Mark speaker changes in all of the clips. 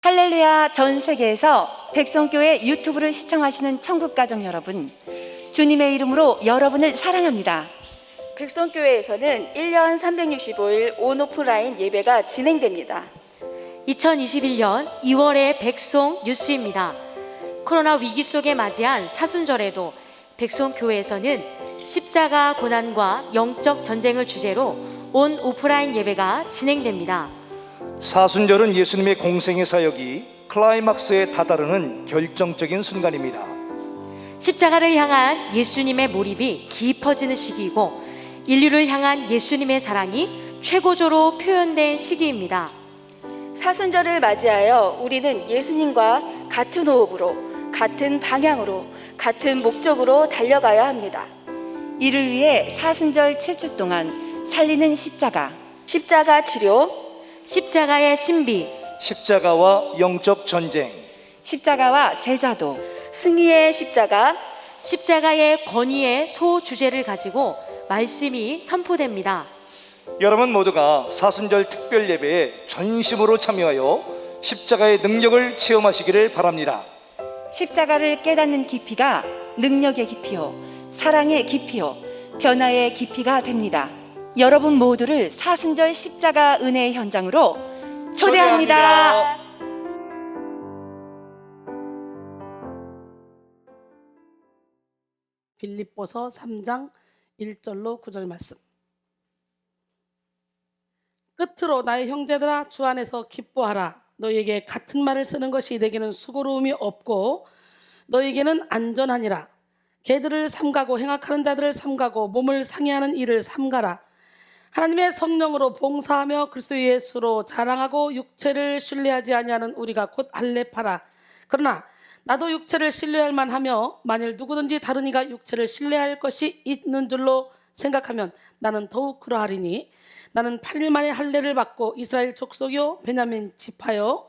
Speaker 1: 할렐루야. 전 세계에서 백성교회 유튜브를 시청하시는 천국가족 여러분, 주님의 이름으로 여러분을 사랑합니다. 백성교회에서는 1년 365일 온오프라인 예배가 진행됩니다.
Speaker 2: 2021년 2월의 백송 뉴스입니다. 코로나 위기 속에 맞이한 사순절에도 백송교회에서는 십자가 고난과 영적 전쟁을 주제로 온 오프라인 예배가 진행됩니다.
Speaker 3: 사순절은 예수님의 공생의 사역이 클라이막스에 다다르는 결정적인 순간입니다.
Speaker 2: 십자가를 향한 예수님의 몰입이 깊어지는 시기이고 인류를 향한 예수님의 사랑이 최고조로 표현된 시기입니다.
Speaker 1: 사순절을 맞이하여 우리는 예수님과 같은 호흡으로, 같은 방향으로, 같은 목적으로 달려가야 합니다. 이를 위해 사순절 7주 동안 살리는 십자가, 십자가 치료,
Speaker 2: 십자가의 신비,
Speaker 3: 십자가와 영적 전쟁,
Speaker 1: 십자가와 제자도, 승리의 십자가,
Speaker 2: 십자가의 권위의 소주제를 가지고 말씀이 선포됩니다.
Speaker 3: 여러분 모두가 사순절 특별 예배에 전심으로 참여하여 십자가의 능력을 체험하시기를 바랍니다.
Speaker 1: 십자가를 깨닫는 깊이가 능력의 깊이요, 사랑의 깊이요, 변화의 깊이가 됩니다. 여러분 모두를 사순절 십자가 은혜의 현장으로 초대합니다.
Speaker 4: 빌립보서 3장 1절로 9절 말씀. 끝으로 나의 형제들아, 주 안에서 기뻐하라. 너희에게 같은 말을 쓰는 것이 내게는 수고로움이 없고 너희에게는 안전하니라. 개들을 삼가고 행악하는 자들을 삼가고 몸을 상해하는 일을 삼가라. 하나님의 성령으로 봉사하며 그리스도 예수로 자랑하고 육체를 신뢰하지 아니하는 우리가 곧 할례파라. 그러나 나도 육체를 신뢰할 만하며 만일 누구든지 다른 이가 육체를 신뢰할 것이 있는 줄로 생각하면 나는 더욱 그러하리니 나는 8일 만에 할례를 받고 이스라엘 족속이요 베냐민 지파요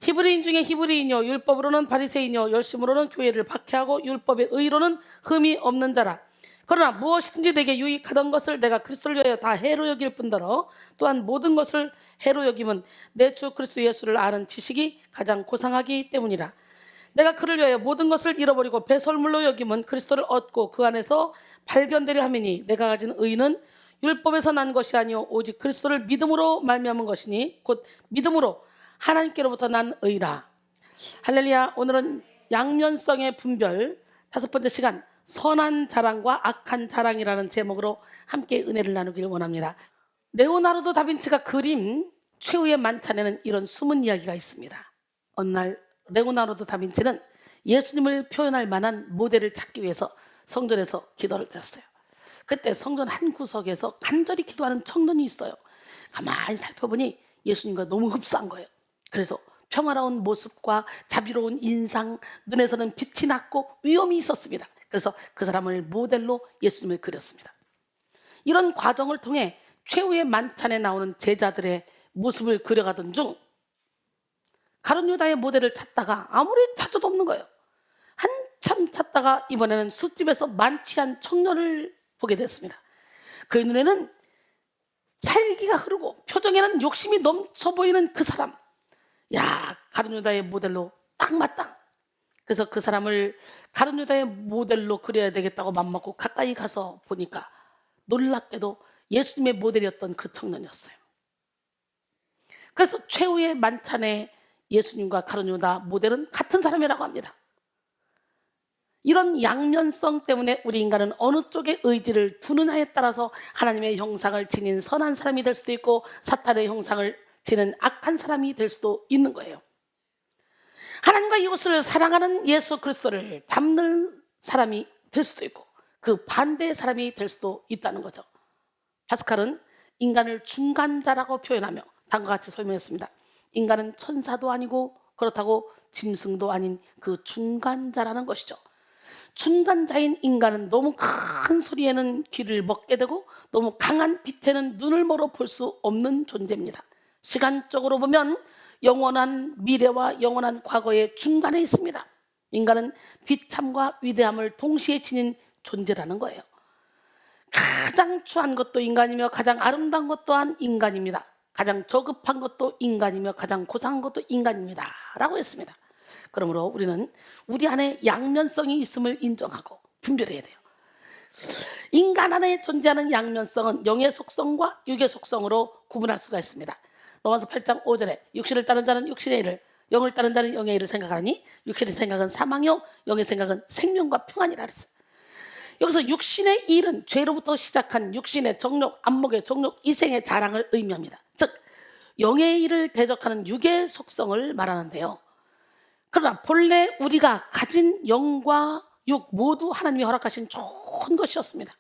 Speaker 4: 히브리인 중에 히브리인이요 율법으로는 바리새인이요 열심으로는 교회를 박해하고 율법의 의로는 흠이 없는 자라. 그러나 무엇이든지 내게 유익하던 것을 내가 그리스도를 위하여 다 해로 여길 뿐더러 또한 모든 것을 해로 여김은 내 주 그리스도 예수를 아는 지식이 가장 고상하기 때문이라. 내가 그를 위하여 모든 것을 잃어버리고 배설물로 여김은 그리스도를 얻고 그 안에서 발견되려 함이니 내가 가진 의는 율법에서 난 것이 아니요 오직 그리스도를 믿음으로 말미암은 것이니 곧 믿음으로 하나님께로부터 난 의라. 할렐루야. 오늘은 양면성의 분별 5번째 시간, 선한 자랑과 악한 자랑이라는 제목으로 함께 은혜를 나누기를 원합니다. 레오나르도 다빈치가 그림 최후의 만찬에는 이런 숨은 이야기가 있습니다. 어느 날 레오나르도 다빈치는 예수님을 표현할 만한 모델을 찾기 위해서 성전에서 기도를 드렸어요. 그때 성전 한 구석에서 간절히 기도하는 청년이 있어요. 가만히 살펴보니 예수님과 너무 흡사한 거예요. 그래서 평화로운 모습과 자비로운 인상, 눈에서는 빛이 났고 위엄이 있었습니다. 그래서 그 사람을 모델로 예수님을 그렸습니다. 이런 과정을 통해 최후의 만찬에 나오는 제자들의 모습을 그려가던 중 가룟 유다의 모델을 찾다가 아무리 찾아도 없는 거예요. 한참 찾다가 이번에는 술집에서 만취한 청년을 보게 됐습니다. 그의 눈에는 살기가 흐르고 표정에는 욕심이 넘쳐 보이는 그 사람. 야, 가룟 유다의 모델로 딱 맞다. 그래서 그 사람을 가룟 유다의 모델로 그려야 되겠다고 맘먹고 가까이 가서 보니까 놀랍게도 예수님의 모델이었던 그 청년이었어요. 그래서 최후의 만찬에 예수님과 가룟 유다 모델은 같은 사람이라고 합니다. 이런 양면성 때문에 우리 인간은 어느 쪽에 의지를 두느냐에 따라서 하나님의 형상을 지닌 선한 사람이 될 수도 있고 사탄의 형상을 지닌 악한 사람이 될 수도 있는 거예요. 하나님과 이웃을 사랑하는 예수 그리스도를 닮는 사람이 될 수도 있고 그 반대의 사람이 될 수도 있다는 거죠. 파스칼은 인간을 중간자라고 표현하며 다음과 같이 설명했습니다. 인간은 천사도 아니고 그렇다고 짐승도 아닌 그 중간자라는 것이죠. 중간자인 인간은 너무 큰 소리에는 귀를 먹게 되고 너무 강한 빛에는 눈을 멀어 볼 수 없는 존재입니다. 시간적으로 보면 영원한 미래와 영원한 과거의 중간에 있습니다. 인간은 비참과 위대함을 동시에 지닌 존재라는 거예요. 가장 추한 것도 인간이며 가장 아름다운 것 또한 인간입니다. 가장 저급한 것도 인간이며 가장 고상한 것도 인간입니다 라고 했습니다. 그러므로 우리는 우리 안에 양면성이 있음을 인정하고 분별해야 돼요. 인간 안에 존재하는 양면성은 영의 속성과 육의 속성으로 구분할 수가 있습니다. 로마서 8장 5절에 육신을 따른 자는 육신의 일을, 영을 따른 자는 영의 일을 생각하니 육신의 생각은 사망이요 영의 생각은 생명과 평안이라 그랬어요. 여기서 육신의 일은 죄로부터 시작한 육신의 정욕, 안목의 정욕, 이생의 자랑을 의미합니다. 즉 영의 일을 대적하는 육의 속성을 말하는데요. 그러나 본래 우리가 가진 영과 육 모두 하나님이 허락하신 좋은 것이었습니다.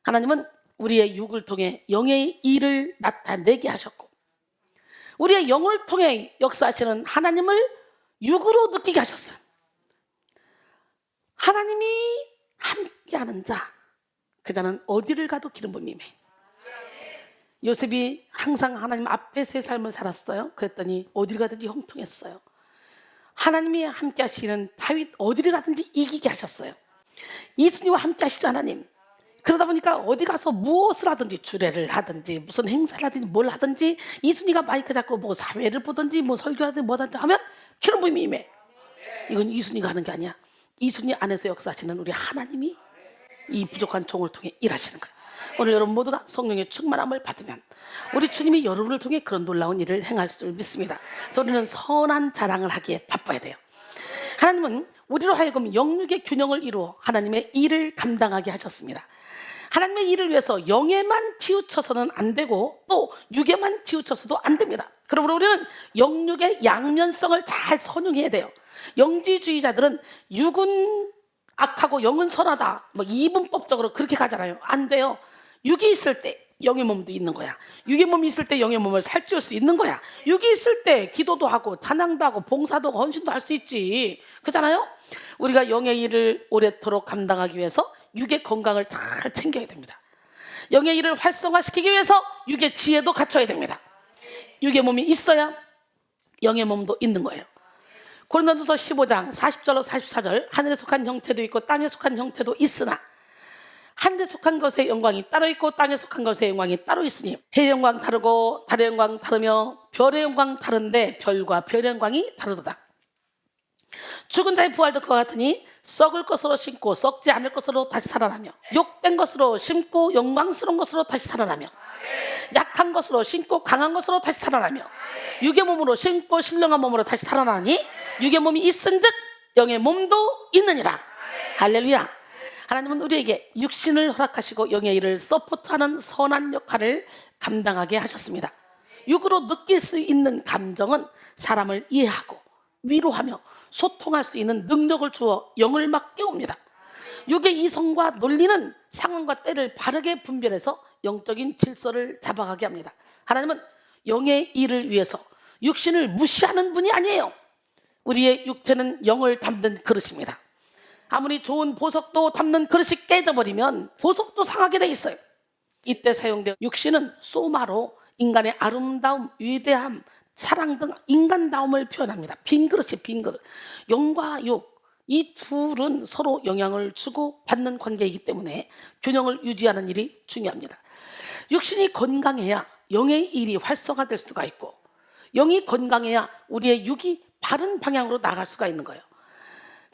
Speaker 4: 하나님은 우리의 육을 통해 영의 일을 나타내게 하셨고 우리의 영을 통해 역사하시는 하나님을 육으로 느끼게 하셨어요. 하나님이 함께하는 자, 그 자는 어디를 가도 기름 부음이 임해. 요셉이 항상 하나님 앞에서의 삶을 살았어요. 그랬더니 어디를 가든지 형통했어요. 하나님이 함께 하시는 다윗 어디를 가든지 이기게 하셨어요. 이순이와 함께 하시죠 하나님. 그러다 보니까 어디 가서 무엇을 하든지 주례를 하든지 무슨 행사를 하든지 뭘 하든지 이순이가 마이크 잡고 뭐 사회를 보든지 뭐 설교를 하든지 뭐든지 하면 기름 부음이 임해. 이건 이순이가 하는 게 아니야. 이순이 안에서 역사하시는 우리 하나님이 이 부족한 종을 통해 일하시는 거예요. 오늘 여러분 모두가 성령의 충만함을 받으면 우리 주님이 여러분을 통해 그런 놀라운 일을 행할 줄 믿습니다. 그래서 우리는 선한 자랑을 하기에 바빠야 돼요. 하나님은 우리로 하여금 영육의 균형을 이루어 하나님의 일을 감당하게 하셨습니다. 하나님의 일을 위해서 영에만 치우쳐서는 안 되고 또 육에만 치우쳐서도 안 됩니다. 그러므로 우리는 영육의 양면성을 잘 선용해야 돼요. 영지주의자들은 육은 악하고 영은 선하다 뭐 이분법적으로 그렇게 가잖아요. 안 돼요. 육이 있을 때 영의 몸도 있는 거야. 육의 몸이 있을 때 영의 몸을 살찌울 수 있는 거야. 육이 있을 때 기도도 하고 찬양도 하고 봉사도 하고 헌신도 할 수 있지. 그렇잖아요. 우리가 영의 일을 오래도록 감당하기 위해서 육의 건강을 잘 챙겨야 됩니다. 영의 일을 활성화시키기 위해서 육의 지혜도 갖춰야 됩니다. 육의 몸이 있어야 영의 몸도 있는 거예요. 고린도전서 15장 40절로 44절 하늘에 속한 형태도 있고 땅에 속한 형태도 있으나 하늘에 속한 것의 영광이 따로 있고 땅에 속한 것의 영광이 따로 있으니 해의 영광 다르고 달의 영광 다르며 별의 영광 다른데 별과 별의 영광이 다르도다. 죽은 자의 부활도 그와 같으니 썩을 것으로 심고 썩지 않을 것으로 다시 살아나며 욕된 것으로 심고 영광스러운 것으로 다시 살아나며 약한 것으로 심고 강한 것으로 다시 살아나며 육의 몸으로 심고 신령한 몸으로 다시 살아나니 육의 몸이 있은즉 영의 몸도 있느니라. 할렐루야. 하나님은 우리에게 육신을 허락하시고 영의 일을 서포트하는 선한 역할을 감당하게 하셨습니다. 육으로 느낄 수 있는 감정은 사람을 이해하고 위로하며 소통할 수 있는 능력을 주어 영을 막 깨웁니다. 육의 이성과 논리는 상황과 때를 바르게 분별해서 영적인 질서를 잡아가게 합니다. 하나님은 영의 일을 위해서 육신을 무시하는 분이 아니에요. 우리의 육체는 영을 담는 그릇입니다. 아무리 좋은 보석도 담는 그릇이 깨져버리면 보석도 상하게 돼 있어요. 이때 사용된 육신은 소마로 인간의 아름다움, 위대함, 사랑 등 인간다움을 표현합니다. 빈 그릇이 빈 그릇. 영과 육, 이 둘은 서로 영향을 주고 받는 관계이기 때문에 균형을 유지하는 일이 중요합니다. 육신이 건강해야 영의 일이 활성화될 수가 있고 영이 건강해야 우리의 육이 바른 방향으로 나갈 수가 있는 거예요.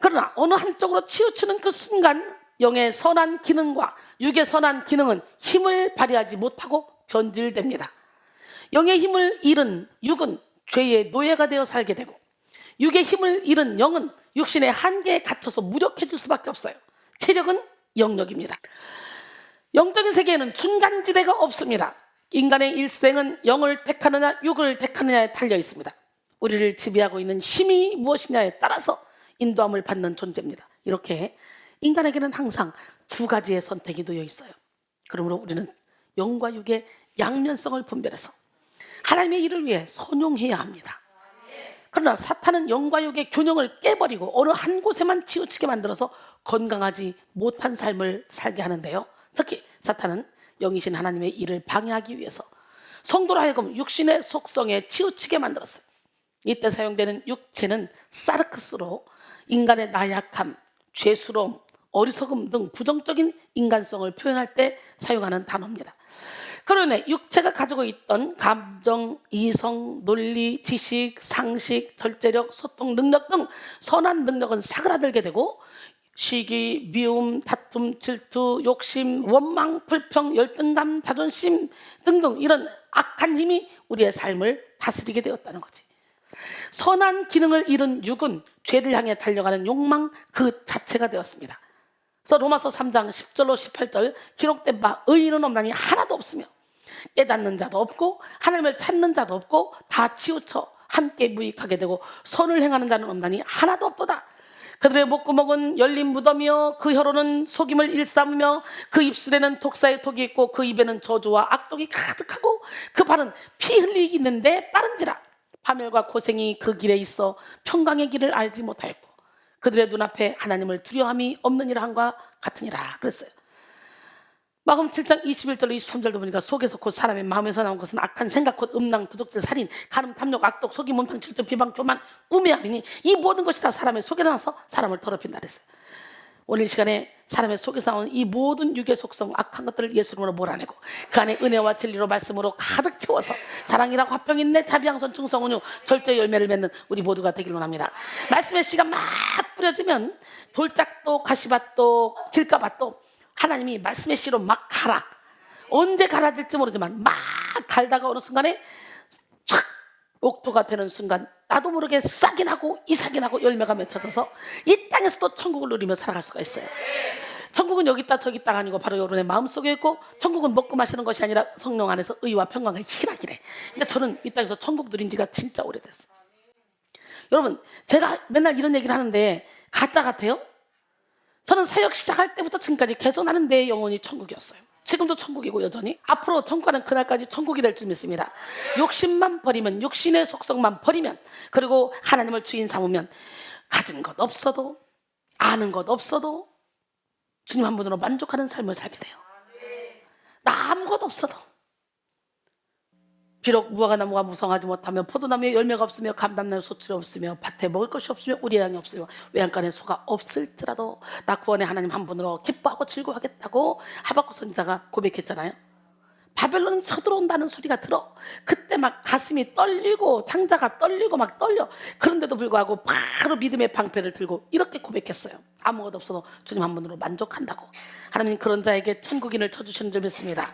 Speaker 4: 그러나 어느 한쪽으로 치우치는 그 순간 영의 선한 기능과 육의 선한 기능은 힘을 발휘하지 못하고 변질됩니다. 영의 힘을 잃은 육은 죄의 노예가 되어 살게 되고 육의 힘을 잃은 영은 육신의 한계에 갇혀서 무력해질 수밖에 없어요. 체력은 영력입니다. 영적인 세계에는 중간지대가 없습니다. 인간의 일생은 영을 택하느냐 육을 택하느냐에 달려 있습니다. 우리를 지배하고 있는 힘이 무엇이냐에 따라서 인도함을 받는 존재입니다. 이렇게 인간에게는 항상 두 가지의 선택이 놓여 있어요. 그러므로 우리는 영과 육의 양면성을 분별해서 하나님의 일을 위해 선용해야 합니다. 그러나 사탄은 영과 육의 균형을 깨버리고 어느 한 곳에만 치우치게 만들어서 건강하지 못한 삶을 살게 하는데요. 특히 사탄은 영이신 하나님의 일을 방해하기 위해서 성도로 하여금 육신의 속성에 치우치게 만들었어요. 이때 사용되는 육체는 사르크스로 인간의 나약함, 죄스러움, 어리석음 등 부정적인 인간성을 표현할 때 사용하는 단어입니다. 그로 인해 육체가 가지고 있던 감정, 이성, 논리, 지식, 상식, 절제력, 소통 능력 등 선한 능력은 사그라들게 되고 시기, 미움, 다툼, 질투, 욕심, 원망, 불평, 열등감, 자존심 등등 이런 악한 힘이 우리의 삶을 다스리게 되었다는 거지. 선한 기능을 잃은 육은 죄를 향해 달려가는 욕망 그 자체가 되었습니다. 그래서 로마서 3장 10절로 18절 기록된 바 의인은 없나니 하나도 없으며 깨닫는 자도 없고 하나님을 찾는 자도 없고 다 치우쳐 함께 무익하게 되고 선을 행하는 자는 없나니 하나도 없도다. 그들의 목구멍은 열린 무덤이요 그 혀로는 속임을 일삼으며 그 입술에는 독사의 독이 있고 그 입에는 저주와 악독이 가득하고 그 발은 피 흘리기는데 빠른지라. 파멸과 고생이 그 길에 있어 평강의 길을 알지 못하였고 그들의 눈앞에 하나님을 두려움이 없느니라 함과 같으니라 그랬어요. 마금 7장 21절로 23절도 보니까 속에서 곧 사람의 마음에서 나온 것은 악한 생각 곧 음란, 도둑질, 살인, 간음, 탐욕, 악독, 속임, 문평, 질투, 비방, 교만, 우매함이니 이 모든 것이 다 사람의 속에서 나서 사람을 더럽힌다 그랬어요. 오늘 이 시간에 사람의 속에서 나오는 이 모든 육의 속성 악한 것들을 예수 이름으로 몰아내고 그 안에 은혜와 진리로 말씀으로 가득 채워서 사랑이라고 화평 인내 자비 양선 충성 온유 절제 열매를 맺는 우리 모두가 되길 원합니다. 말씀의 씨가 막 뿌려지면 돌짝도 가시밭도 길가밭도 하나님이 말씀의 씨로 막 갈아 언제 갈아질지 모르지만 막 갈다가 어느 순간에 촥 옥토가 되는 순간 나도 모르게 싹이 나고 이삭이 나고 열매가 맺혀져서 이 땅에서도 천국을 누리며 살아갈 수가 있어요. 천국은 여기 있다 저기 있다가 아니고 바로 여러분의 마음속에 있고 천국은 먹고 마시는 것이 아니라 성령 안에서 의와 평강과 희락이래. 근데 저는 이 땅에서 천국 누린 지가 진짜 오래됐어요. 여러분 제가 맨날 이런 얘기를 하는데 가짜 같아요? 저는 사역 시작할 때부터 지금까지 계속 나는 내 영혼이 천국이었어요. 지금도 천국이고 여전히 앞으로 천국은 그날까지 천국이 될 줄 믿습니다. 욕심만 버리면 육신의 속성만 버리면 그리고 하나님을 주인 삼으면 가진 것 없어도 아는 것 없어도 주님 한 분으로 만족하는 삶을 살게 돼요. 나 아무것도 없어도 비록 무화과 나무가 무성하지 못하며 포도나무에 열매가 없으며 감람나무에 소출이 없으며 밭에 먹을 것이 없으며 우리 양이 없으며 외양간에 소가 없을지라도 나 구원의 하나님 한 분으로 기뻐하고 즐거워하겠다고 하박국 선지자가 고백했잖아요. 바벨론은 쳐들어온다는 소리가 들어. 그때 막 가슴이 떨리고 창자가 떨리고 막 떨려. 그런데도 불구하고 바로 믿음의 방패를 들고 이렇게 고백했어요. 아무것도 없어도 주님 한 분으로 만족한다고. 하나님 그런 자에게 천국인을 쳐주시는 줄 믿습니다.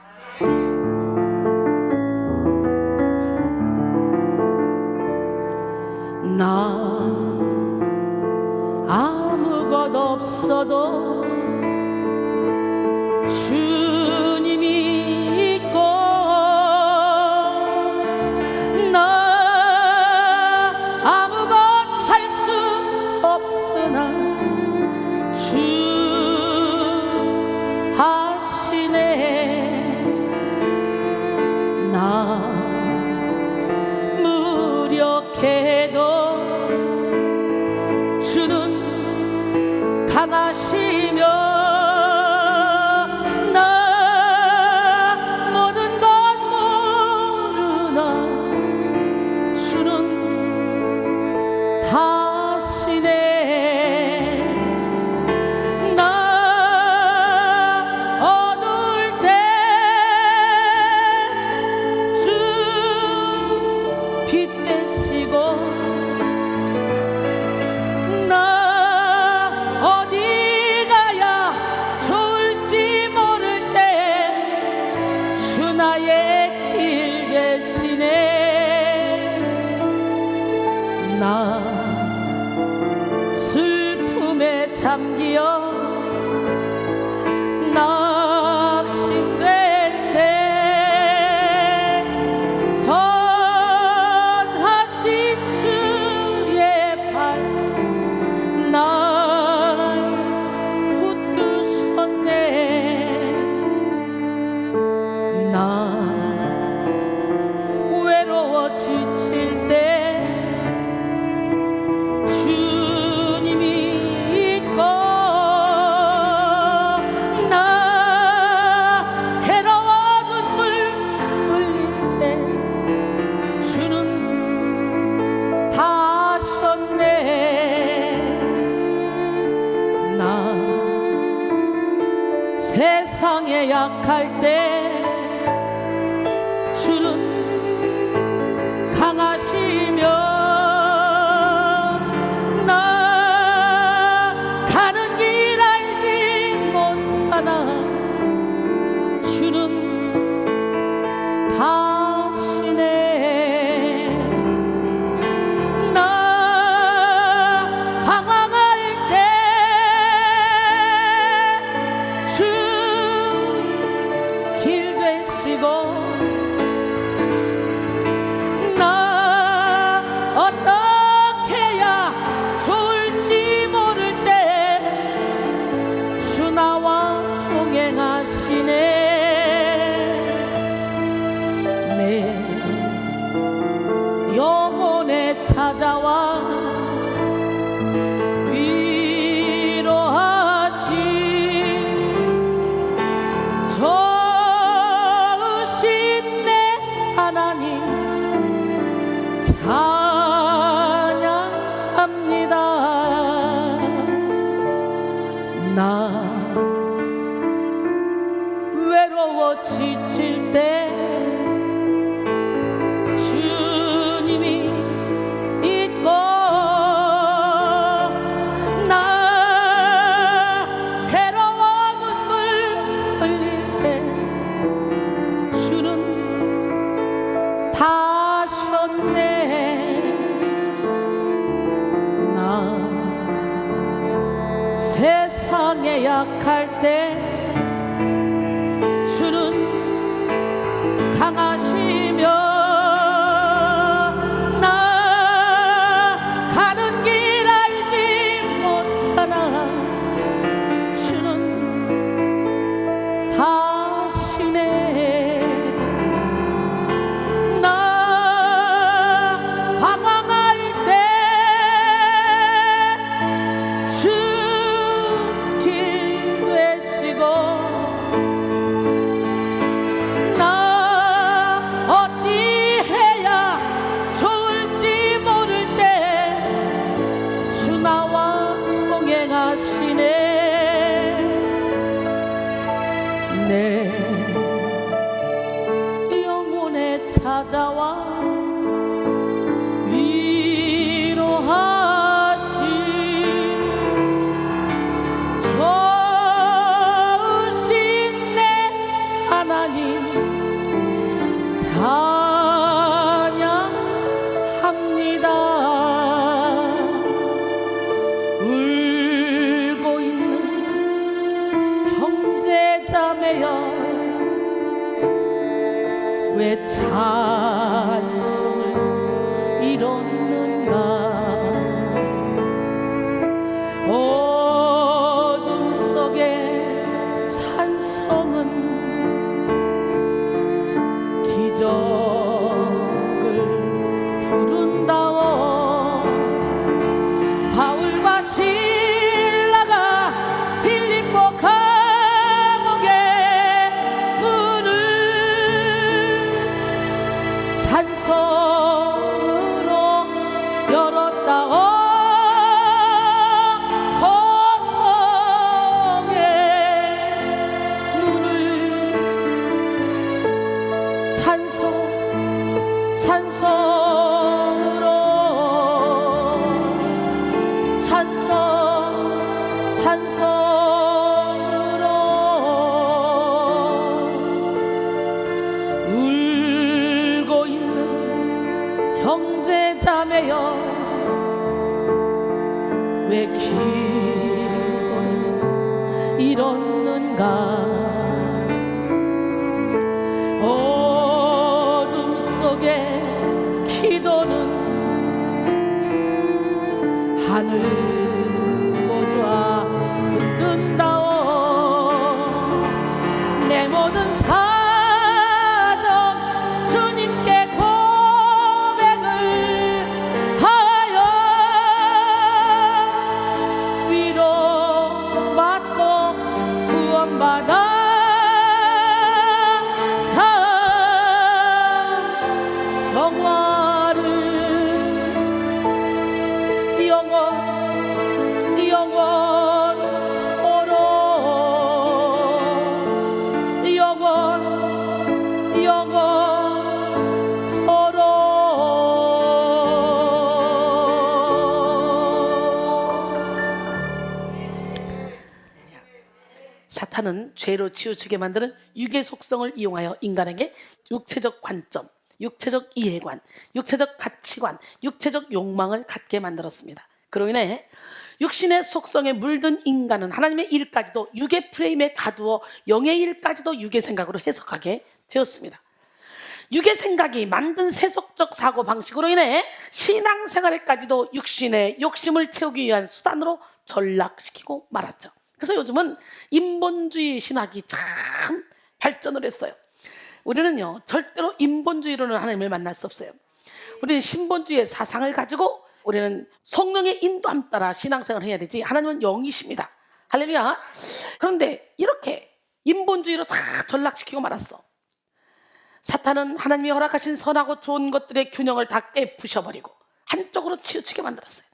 Speaker 4: 나 아무것도 없어도 주님이 있고 나 아무것 할 수 없으나 주 하시네. 나 무력해도 주는 강하시며 나 모든 것 모르나 주는 다시네. 나 어두울 때 주 빛 되시고 나 슬픔에 잠기어 낙심될 때 선하신 주의 발 날 붙드셨네. 나 외로워 지칠 때 주님이 있고 나 괴로워 눈물 흘릴 때 주는 다 하셨네. 나 세상에 약할 때 마음에 약할 때 주는 강하시며 나 가는 길 알지 못하나 주는 다시네. 나 방황할 때 주 길 되시고 어찌해야 좋을지 모를 때 주 나와 동행하시네. 내 영혼에 찾아와 위로하시 좋으신 내 하나님 찬양합니다. 울고 있는 형제자매여 왜 찬송을 이뤘는가. 어둠 속에 찬송은 기적을 부른다워. 바울과 신라가 빌립보 감옥의 문을 찬송으로 열었다오. 고통의 문을 찬송으로 찬송으로 울고 있는 형제자매여 왜 기도를 이뤘는가. 어둠 속에 기도는 하늘 보좌 흔든다오. 내 모든 사정 주님께 고백을 하여 위로받고 구원받아 참 평화를 사탄은 죄로 치우치게 만드는 육의 속성을 이용하여 인간에게 육체적 관점, 육체적 이해관, 육체적 가치관, 육체적 욕망을 갖게 만들었습니다. 그로 인해 육신의 속성에 물든 인간은 하나님의 일까지도 육의 프레임에 가두어 영의 일까지도 육의 생각으로 해석하게 되었습니다. 육의 생각이 만든 세속적 사고방식으로 인해 신앙생활에까지도 육신의 욕심을 채우기 위한 수단으로 전락시키고 말았죠. 그래서 요즘은 인본주의 신학이 참 발전을 했어요. 우리는요 절대로 인본주의로는 하나님을 만날 수 없어요. 우리는 신본주의의 사상을 가지고 우리는 성령의 인도함 따라 신앙생활을 해야 되지, 하나님은 영이십니다. 할렐루야. 그런데 이렇게 인본주의로 다 전락시키고 말았어. 사탄은 하나님이 허락하신 선하고 좋은 것들의 균형을 다 깨부셔버리고 한쪽으로 치우치게 만들었어요.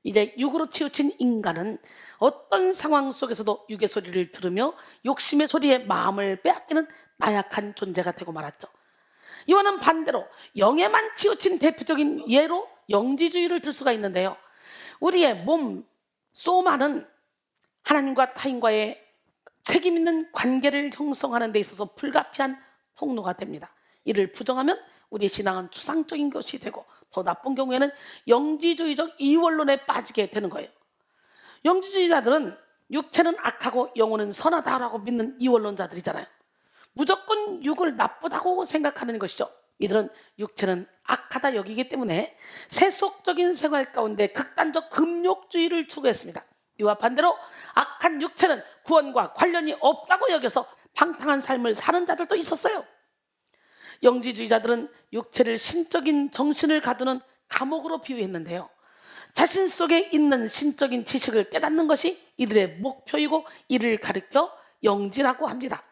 Speaker 4: 이제 육으로 치우친 인간은 어떤 상황 속에서도 육의 소리를 들으며 욕심의 소리에 마음을 빼앗기는 나약한 존재가 되고 말았죠. 이와는 반대로 영에만 치우친 대표적인 예로 영지주의를 들 수가 있는데요, 우리의 몸, 소만은 하나님과 타인과의 책임 있는 관계를 형성하는 데 있어서 불가피한 통로가 됩니다. 이를 부정하면 우리의 신앙은 추상적인 것이 되고 더 나쁜 경우에는 영지주의적 이원론에 빠지게 되는 거예요. 영지주의자들은 육체는 악하고 영혼은 선하다라고 믿는 이원론자들이잖아요. 무조건 육을 나쁘다고 생각하는 것이죠. 이들은 육체는 악하다 여기기 때문에 세속적인 생활 가운데 극단적 금욕주의를 추구했습니다. 이와 반대로 악한 육체는 구원과 관련이 없다고 여겨서 방탕한 삶을 사는 자들도 있었어요. 영지주의자들은 육체를 신적인 정신을 가두는 감옥으로 비유했는데요. 자신 속에 있는 신적인 지식을 깨닫는 것이 이들의 목표이고 이를 가리켜 영지라고 합니다.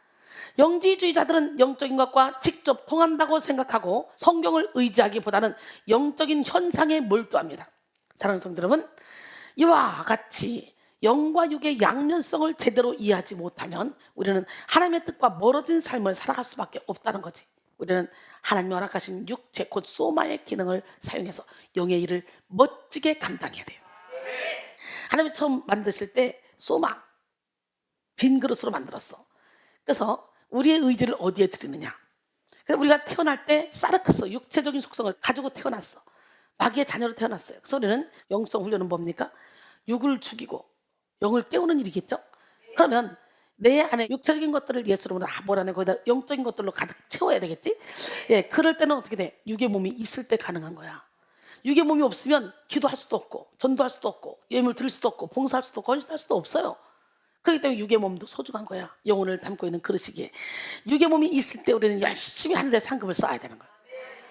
Speaker 4: 영지주의자들은 영적인 것과 직접 통한다고 생각하고 성경을 의지하기보다는 영적인 현상에 몰두합니다. 사랑하는 성도 여러분, 이와 같이 영과 육의 양면성을 제대로 이해하지 못하면 우리는 하나님의 뜻과 멀어진 삶을 살아갈 수밖에 없다는 거지. 우리는 하나님이 허락하신 육체 곧 소마의 기능을 사용해서 영의 일을 멋지게 감당해야 돼요. 하나님이 처음 만드실 때 소마 빈 그릇으로 만들었어. 그래서 우리의 의지를 어디에 드리느냐. 그래서 우리가 태어날 때 사르크스 육체적인 속성을 가지고 태어났어. 마귀의 자녀로 태어났어요. 그래서 우리는 영성 훈련은 뭡니까? 육을 죽이고 영을 깨우는 일이겠죠. 그러면 내 안에 육체적인 것들을 예수로 몰아내 거기다 영적인 것들로 가득 채워야 되겠지. 예, 그럴 때는 어떻게 돼? 육의 몸이 있을 때 가능한 거야. 육의 몸이 없으면 기도할 수도 없고 전도할 수도 없고 예물 드릴 수도 없고 봉사할 수도 없고 건식할 수도 없어요. 그렇기 때문에 육의 몸도 소중한 거야. 영혼을 담고 있는 그릇이기에 육의 몸이 있을 때 우리는 열심히 하는데 상급을 쌓아야 되는 거야.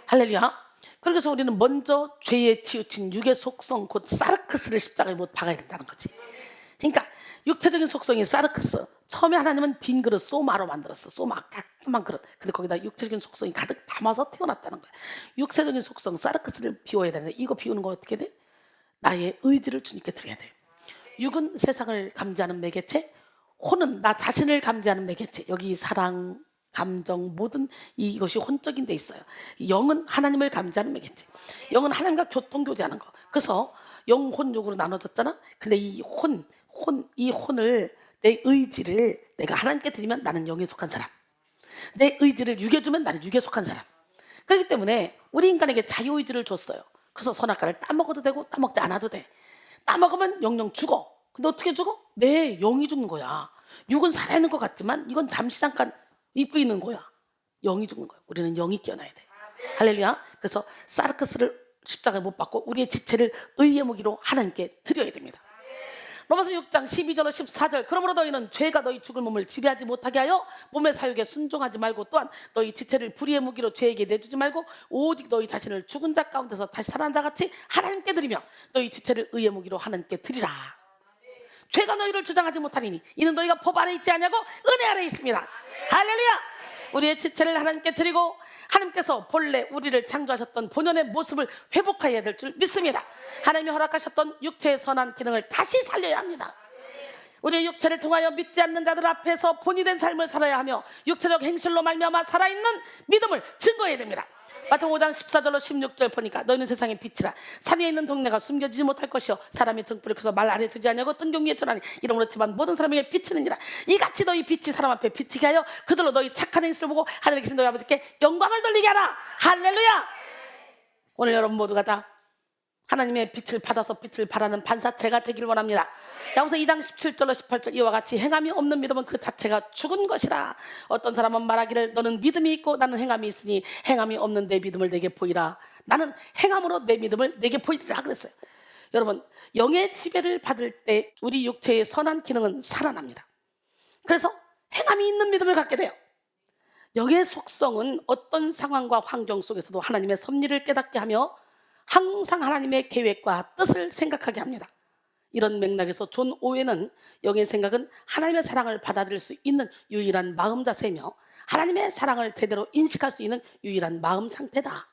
Speaker 4: 할렐루야. 그래서 우리는 먼저 죄에 치우친 육의 속성 곧 사르크스를 십자가에 못 박아야 된다는 거지. 그러니까 육체적인 속성이 사르크스. 처음에 하나님은 빈 그릇 소마로 만들었어. 소마 깔끔한 그릇. 근데 거기다 육체적인 속성이 가득 담아서 태어났다는 거야. 육체적인 속성 사르크스를 비워야 되는데 이거 비우는 거 어떻게 돼? 나의 의지를 주님께 드려야 돼. 육은 세상을 감지하는 매개체, 혼은 나 자신을 감지하는 매개체. 여기 사랑, 감정 모든 이것이 혼적인 데 있어요. 영은 하나님을 감지하는 매개체. 영은 하나님과 교통교제하는 거. 그래서 영혼 육으로 나눠졌잖아. 근데 이 혼을 내 의지를 내가 하나님께 드리면 나는 영에 속한 사람. 내 의지를 육에 주면 나는 육에 속한 사람. 그렇기 때문에 우리 인간에게 자유의지를 줬어요. 그래서 선악과를 따먹어도 되고 따먹지 않아도 돼. 따먹으면 영영 죽어. 근데 어떻게 죽어? 내 영이 죽는 거야. 육은 살아있는 것 같지만 이건 잠시 잠깐 입고 있는 거야. 영이 죽는 거야. 우리는 영이 깨어나야 돼. 할렐루야. 그래서 사르크스를 십자가에 못 박고 우리의 지체를 의의 무기로 하나님께 드려야 됩니다. 로마서 6장 12절 14절 그러므로 너희는 죄가 너희 죽을 몸을 지배하지 못하게 하여 몸의 사욕에 순종하지 말고 또한 너희 지체를 불의의 무기로 죄에게 내주지 말고 오직 너희 자신을 죽은 자 가운데서 다시 살아난 자같이 하나님께 드리며 너희 지체를 의의 무기로 하나님께 드리라. 죄가 너희를 주장하지 못하리니 이는 너희가 법 안에 있지 않냐고 은혜 아래 있습니다. 할렐루야. 우리의 지체를 하나님께 드리고 하나님께서 본래 우리를 창조하셨던 본연의 모습을 회복해야 될 줄 믿습니다. 하나님이 허락하셨던 육체의 선한 기능을 다시 살려야 합니다. 우리의 육체를 통하여 믿지 않는 자들 앞에서 본이 된 삶을 살아야 하며 육체적 행실로 말미암아 살아있는 믿음을 증거해야 됩니다. 마태복음 5장 14절로 16절 보니까 너희는 세상의 빛이라 산 위에 있는 동네가 숨겨지지 못할 것이요 사람이 등불을 켜서 말 아래 두지 않냐고 등경 위에 전하니 이러므로 집안 모든 사람에게 비치느니라. 이같이 너희 빛이 사람 앞에 비치게 하여 그들로 너희 착한 행실을 보고 하늘에 계신 너희 아버지께 영광을 돌리게 하라. 할렐루야. 오늘 여러분 모두가 다 하나님의 빛을 받아서 빛을 발하는 반사체가 되기를 원합니다. 야고보서 2장 17절로 18절 이와 같이 행함이 없는 믿음은 그 자체가 죽은 것이라. 어떤 사람은 말하기를 너는 믿음이 있고 나는 행함이 있으니 행함이 없는 내 믿음을 내게 보이라. 나는 행함으로 내 믿음을 내게 보이리라 그랬어요. 여러분 영의 지배를 받을 때 우리 육체의 선한 기능은 살아납니다. 그래서 행함이 있는 믿음을 갖게 돼요. 영의 속성은 어떤 상황과 환경 속에서도 하나님의 섭리를 깨닫게 하며 항상 하나님의 계획과 뜻을 생각하게 합니다. 이런 맥락에서 존 오웬은 영의 생각은 하나님의 사랑을 받아들일 수 있는 유일한 마음 자세며 하나님의 사랑을 제대로 인식할 수 있는 유일한 마음 상태다.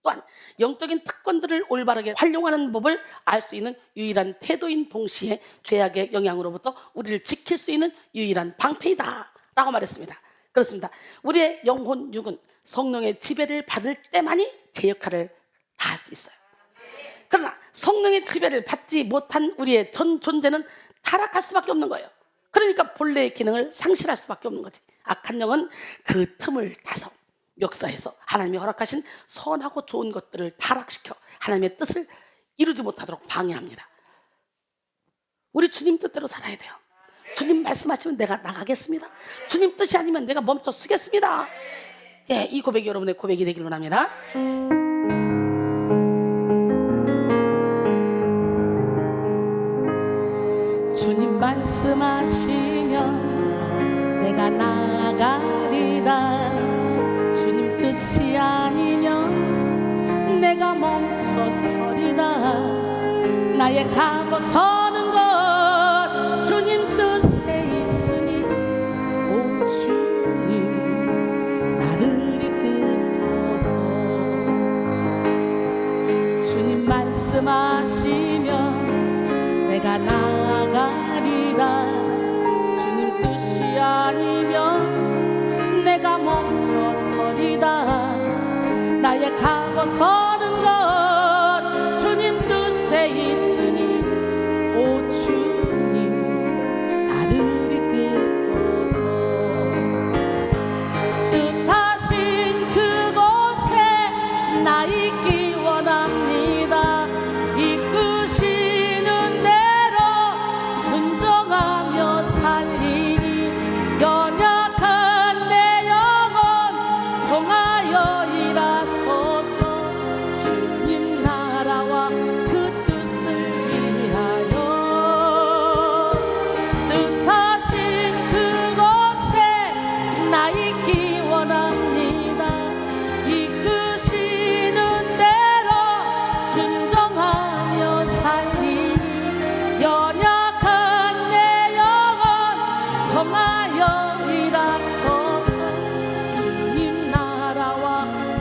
Speaker 4: 또한 영적인 특권들을 올바르게 활용하는 법을 알 수 있는 유일한 태도인 동시에 죄악의 영향으로부터 우리를 지킬 수 있는 유일한 방패이다 라고 말했습니다. 그렇습니다. 우리의 영혼 육은 성령의 지배를 받을 때만이 제 역할을 다할 수 있어요. 그러나 성령의 지배를 받지 못한 우리의 전 존재는 타락할 수밖에 없는 거예요. 그러니까 본래의 기능을 상실할 수밖에 없는 거지. 악한 영은 그 틈을 타서 역사해서 하나님이 허락하신 선하고 좋은 것들을 타락시켜 하나님의 뜻을 이루지 못하도록 방해합니다. 우리 주님 뜻대로 살아야 돼요. 주님 말씀하시면 내가 나가겠습니다. 주님 뜻이 아니면 내가 멈춰 서겠습니다. 예, 이 고백이 여러분의 고백이 되기를 원합니다. 주님 말씀하시면 내가 나가리다. 주님 뜻이 아니면 내가 멈춰서리다. 나의 가고 서는 것 주님 뜻에 있으니 오 주님 나를 이끄소서. 주님 말씀하시면 내가 나가리다. 주님 뜻이 아니면 내가 멈춰서리다. 나의 가고 서는 것 주님 뜻에 있으니 오 주님 나를 이끄소서. 뜻하신 그곳에 나 있기 원합니다. 이끄시는 대로 순종하며 살리니 연약한 내 영혼 통하여 일하소서. 주님 나라와 그 뜻을 위하여 뜻하신 그곳에 나 있기 원합니다. 이끄시는 대로 순종하며 살리니 연약한 내 영혼 통하여 일하소서. 주님 나라와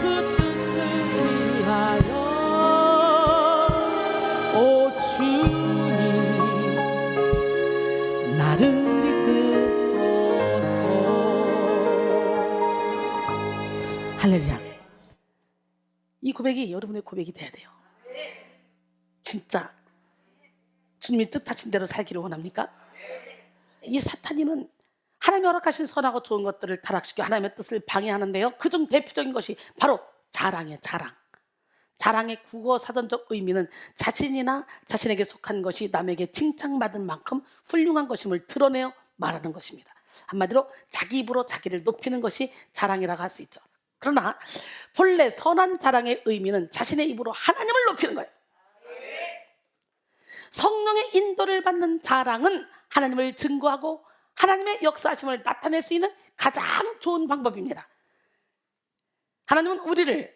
Speaker 4: 그 뜻을 위하여 오 주님 나를 이끄소서. 할렐루야. 이 고백이 여러분의 고백이 돼야 돼요. 진짜 주님이 뜻하신 대로 살기를 원합니까? 이 사탄이는 하나님이 허락하신 선하고 좋은 것들을 타락시켜 하나님의 뜻을 방해하는데요, 그중 대표적인 것이 바로 자랑이에요. 자랑의 국어 사전적 의미는 자신이나 자신에게 속한 것이 남에게 칭찬받은 만큼 훌륭한 것임을 드러내어 말하는 것입니다. 한마디로 자기 입으로 자기를 높이는 것이 자랑이라고 할 수 있죠. 그러나 본래 선한 자랑의 의미는 자신의 입으로 하나님을 높이는 거예요. 성령의 인도를 받는 자랑은 하나님을 증거하고 하나님의 역사하심을 나타낼 수 있는 가장 좋은 방법입니다. 하나님은 우리를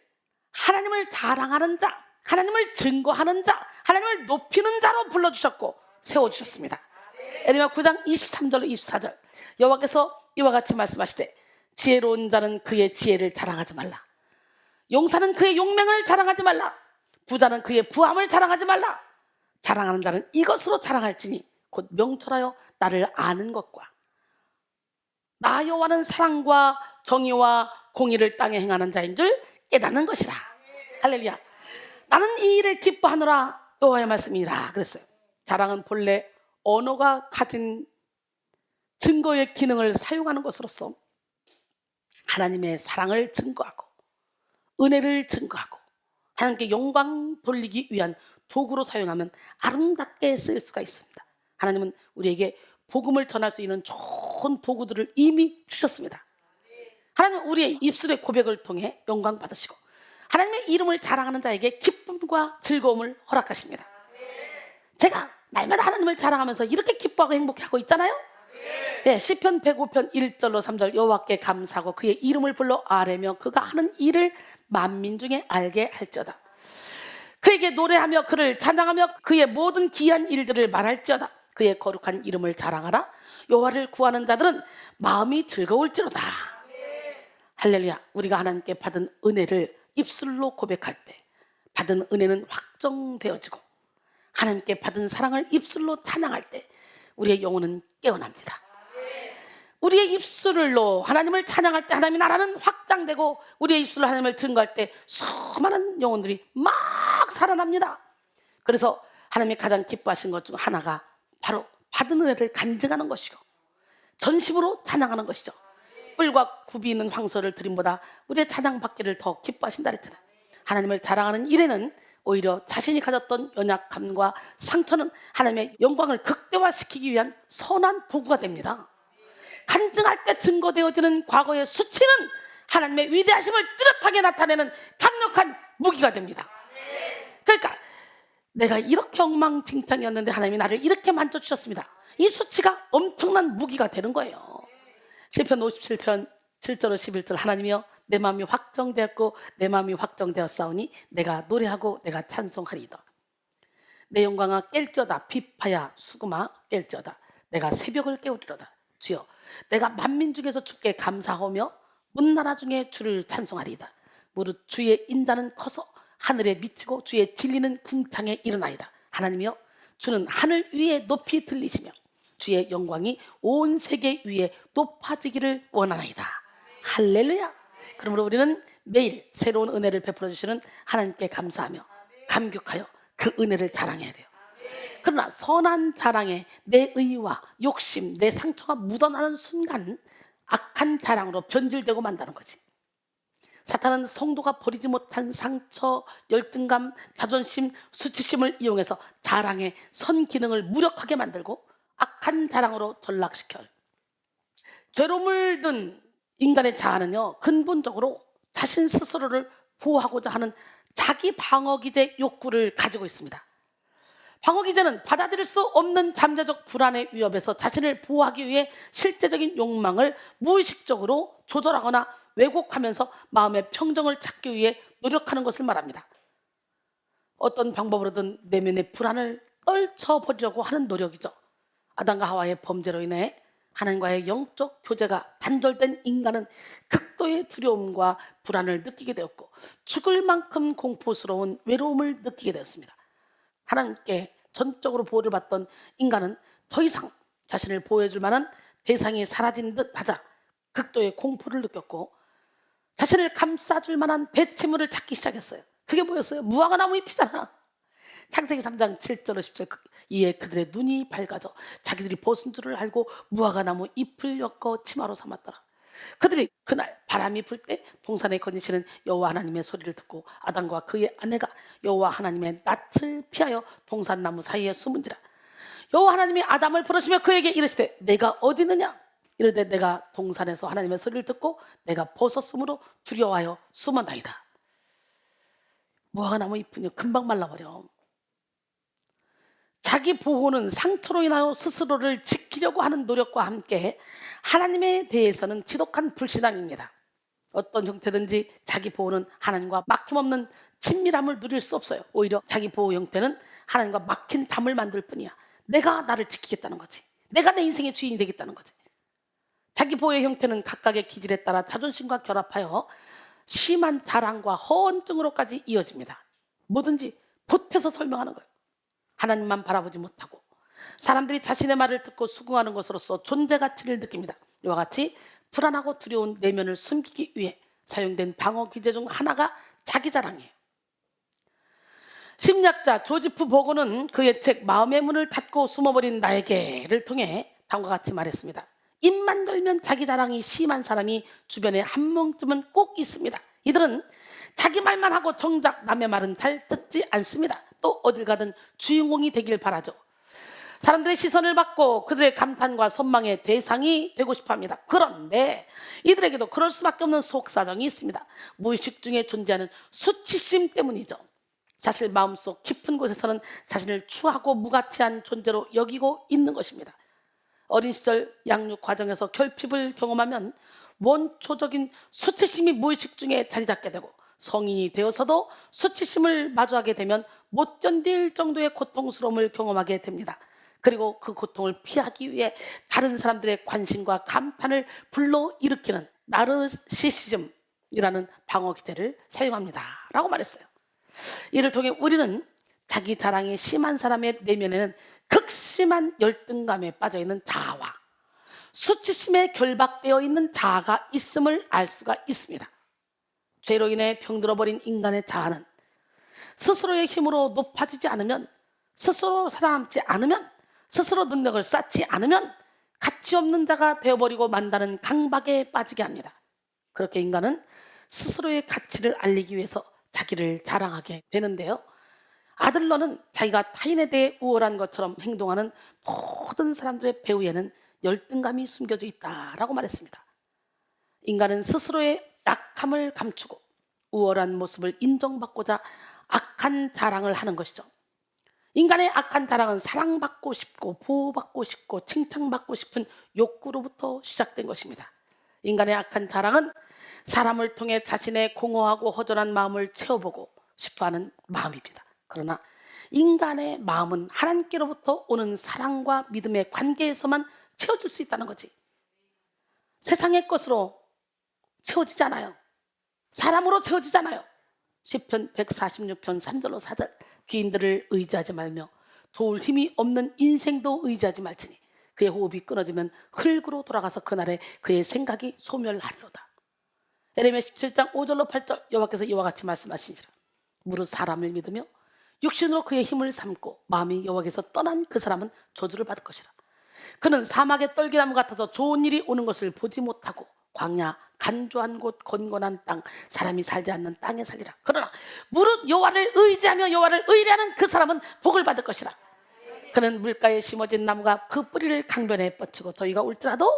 Speaker 4: 하나님을 자랑하는 자, 하나님을 증거하는 자, 하나님을 높이는 자로 불러주셨고 세워주셨습니다. 에레미야 9장 23절 24절 여호와께서 이와 같이 말씀하시되 지혜로운 자는 그의 지혜를 자랑하지 말라. 용사는 그의 용맹을 자랑하지 말라. 부자는 그의 부함을 자랑하지 말라. 자랑하는 자는 이것으로 자랑할지니 곧 명철하여 나를 아는 것과 나 여호와는 사랑과 정의와 공의를 땅에 행하는 자인 줄 깨닫는 것이라. 할렐루야. 나는 이 일을 기뻐하노라 여호와의 말씀이라 그랬어요. 자랑은 본래 언어가 가진 증거의 기능을 사용하는 것으로서 하나님의 사랑을 증거하고 은혜를 증거하고 하나님께 영광 돌리기 위한 도구로 사용하면 아름답게 쓰일 수가 있습니다. 하나님은 우리에게 복음을 전할 수 있는 좋은 도구들을 이미 주셨습니다. 하나님은 우리의 입술의 고백을 통해 영광 받으시고 하나님의 이름을 자랑하는 자에게 기쁨과 즐거움을 허락하십니다. 제가 날마다 하나님을 자랑하면서 이렇게 기뻐하고 행복하고 있잖아요. 네, 시편 105편 1절로 3절 여호와께 감사하고 그의 이름을 불러 아뢰며 그가 하는 일을 만민 중에 알게 할지어다. 그에게 노래하며 그를 찬양하며 그의 모든 기이한 일들을 말할지어다. 그의 거룩한 이름을 자랑하라. 여호와를 구하는 자들은 마음이 즐거울지로다. 할렐루야. 우리가 하나님께 받은 은혜를 입술로 고백할 때 받은 은혜는 확정되어지고 하나님께 받은 사랑을 입술로 찬양할 때 우리의 영혼은 깨어납니다. 우리의 입술로 하나님을 찬양할 때 하나님의 나라는 확장되고 우리의 입술로 하나님을 증거할 때 수많은 영혼들이 막 살아납니다. 그래서 하나님이 가장 기뻐하신 것 중 하나가 바로 받은 은혜를 간증하는 것이고 전심으로 찬양하는 것이죠. 뿔과 굽이 있는 황소를 드림보다 우리의 찬양 받기를 더 기뻐하신다 그랬잖아요. 하나님을 자랑하는 일에는 오히려 자신이 가졌던 연약함과 상처는 하나님의 영광을 극대화시키기 위한 선한 도구가 됩니다. 간증할 때 증거되어지는 과거의 수치는 하나님의 위대하심을 뚜렷하게 나타내는 강력한 무기가 됩니다. 그러니까 내가 이렇게 엉망진창이었는데 하나님이 나를 이렇게 만져주셨습니다. 이 수치가 엄청난 무기가 되는 거예요. 시편 57편 7절 11절 하나님이여 내 마음이 확정되었고 내 마음이 확정되었사오니 내가 노래하고 내가 찬송하리이다. 내 영광아 깰지어다 비파야 수금아 깰지어다 내가 새벽을 깨우리로다. 주여 내가 만민 중에서 주께 감사하며 문나라 중에 주를 찬송하리이다. 무릇 주의 인자는 커서 하늘에 미치고 주의 진리는 궁창에 일어나이다. 하나님이여 주는 하늘 위에 높이 들리시며 주의 영광이 온 세계 위에 높아지기를 원하나이다. 할렐루야. 그러므로 우리는 매일 새로운 은혜를 베풀어 주시는 하나님께 감사하며 감격하여 그 은혜를 자랑해야 돼요. 그러나 선한 자랑에 내 의와 욕심, 내 상처가 묻어나는 순간 악한 자랑으로 변질되고 만다는 거지. 사탄은 성도가 버리지 못한 상처, 열등감, 자존심, 수치심을 이용해서 자랑의 선기능을 무력하게 만들고 악한 자랑으로 전락시켜요. 죄로 물든 인간의 자아는요, 근본적으로 자신 스스로를 보호하고자 하는 자기 방어기제 욕구를 가지고 있습니다. 방어기제는 받아들일 수 없는 잠재적 불안의 위협에서 자신을 보호하기 위해 실제적인 욕망을 무의식적으로 조절하거나 왜곡하면서 마음의 평정을 찾기 위해 노력하는 것을 말합니다. 어떤 방법으로든 내면의 불안을 떨쳐버리려고 하는 노력이죠. 아담과 하와의 범죄로 인해 하나님과의 영적 교제가 단절된 인간은 극도의 두려움과 불안을 느끼게 되었고 죽을 만큼 공포스러운 외로움을 느끼게 되었습니다. 하나님께 전적으로 보호를 받던 인간은 더 이상 자신을 보호해줄 만한 대상이 사라진 듯 하자 극도의 공포를 느꼈고 자신을 감싸줄 만한 대체물을 찾기 시작했어요. 그게 뭐였어요? 무화과 나무 잎이잖아. 창세기 3장 7절 10절 이에 그들의 눈이 밝아져 자기들이 벗은 줄을 알고 무화과 나무 잎을 엮어 치마로 삼았더라. 그들이 그날 바람이 불 때 동산에 거니시는 여호와 하나님의 소리를 듣고 아담과 그의 아내가 여호와 하나님의 낯을 피하여 동산나무 사이에 숨은지라. 여호와 하나님이 아담을 부르시며 그에게 이르시되 내가 어디 있느냐? 이르되 내가 동산에서 하나님의 소리를 듣고 내가 벗었으므로 두려워하여 숨었나이다. 무화과 나무 잎은요 금방 말라버려. 자기 보호는 상처로 인하여 스스로를 지키려고 하는 노력과 함께 하나님에 대해서는 지독한 불신앙입니다. 어떤 형태든지 자기 보호는 하나님과 막힘없는 친밀함을 누릴 수 없어요. 오히려 자기 보호 형태는 하나님과 막힌 담을 만들 뿐이야. 내가 나를 지키겠다는 거지. 내가 내 인생의 주인이 되겠다는 거지. 자기 보호의 형태는 각각의 기질에 따라 자존심과 결합하여 심한 자랑과 허언증으로까지 이어집니다. 뭐든지 보태서 설명하는 거예요. 하나님만 바라보지 못하고 사람들이 자신의 말을 듣고 수긍하는 것으로서 존재 가치를 느낍니다. 이와 같이 불안하고 두려운 내면을 숨기기 위해 사용된 방어 기제 중 하나가 자기 자랑이에요. 심리학자 조지프 보고는 그의 책 마음의 문을 닫고 숨어버린 나에게를 통해 다음과 같이 말했습니다. 입만 열면 자기 자랑이 심한 사람이 주변에 한 명쯤은 꼭 있습니다. 이들은 자기 말만 하고 정작 남의 말은 잘 듣지 않습니다. 또 어딜 가든 주인공이 되길 바라죠. 사람들의 시선을 받고 그들의 감탄과 선망의 대상이 되고 싶어합니다. 그런데 이들에게도 그럴 수밖에 없는 속사정이 있습니다. 무의식 중에 존재하는 수치심 때문이죠. 사실 마음속 깊은 곳에서는 자신을 추하고 무가치한 존재로 여기고 있는 것입니다. 어린 시절 양육 과정에서 결핍을 경험하면 원초적인 수치심이 무의식 중에 자리 잡게 되고 성인이 되어서도 수치심을 마주하게 되면 못 견딜 정도의 고통스러움을 경험하게 됩니다. 그리고 그 고통을 피하기 위해 다른 사람들의 관심과 감탄을 불러일으키는 나르시시즘이라는 방어 기제를 사용합니다 라고 말했어요. 이를 통해 우리는 자기 자랑이 심한 사람의 내면에는 극심한 열등감에 빠져있는 자아와 수치심에 결박되어 있는 자아가 있음을 알 수가 있습니다. 죄로 인해 병들어버린 인간의 자아는 스스로의 힘으로 높아지지 않으면, 스스로 살아남지 않으면, 스스로 능력을 쌓지 않으면 가치 없는 자가 되어버리고 만다는 강박에 빠지게 합니다. 그렇게 인간은 스스로의 가치를 알리기 위해서 자기를 자랑하게 되는데요. 아들 너는 자기가 타인에 대해 우월한 것처럼 행동하는 모든 사람들의 배후에는 열등감이 숨겨져 있다라고 말했습니다. 인간은 스스로의 약함을 감추고 우월한 모습을 인정받고자 악한 자랑을 하는 것이죠. 인간의 악한 자랑은 사랑받고 싶고 보호받고 싶고 칭찬받고 싶은 욕구로부터 시작된 것입니다. 인간의 악한 자랑은 사람을 통해 자신의 공허하고 허전한 마음을 채워보고 싶어하는 마음입니다. 그러나 인간의 마음은 하나님께로부터 오는 사랑과 믿음의 관계에서만 채워질 수 있다는 거지. 세상의 것으로 채워지지 않아요. 사람으로 채워지지 않아요. 시편 146편 3절로 4절 귀인들을 의지하지 말며 도울 힘이 없는 인생도 의지하지 말지니 그의 호흡이 끊어지면 흙으로 돌아가서 그날에 그의 생각이 소멸하리로다. 에레미야 17장 5절로 8절 여호와께서 이와 같이 말씀하시니라. 무릇 사람을 믿으며 육신으로 그의 힘을 삼고 마음이 여호와께서 떠난 그 사람은 저주를 받을 것이라. 그는 사막의 떨기나무 같아서 좋은 일이 오는 것을 보지 못하고 광야 간조한 곳 건건한 땅 사람이 살지 않는 땅에 살리라. 그러나 무릇 여호와를 의지하며 여호와를 의뢰하는 그 사람은 복을 받을 것이라. 그는 물가에 심어진 나무가 그 뿌리를 강변에 뻗치고 더위가 올지라도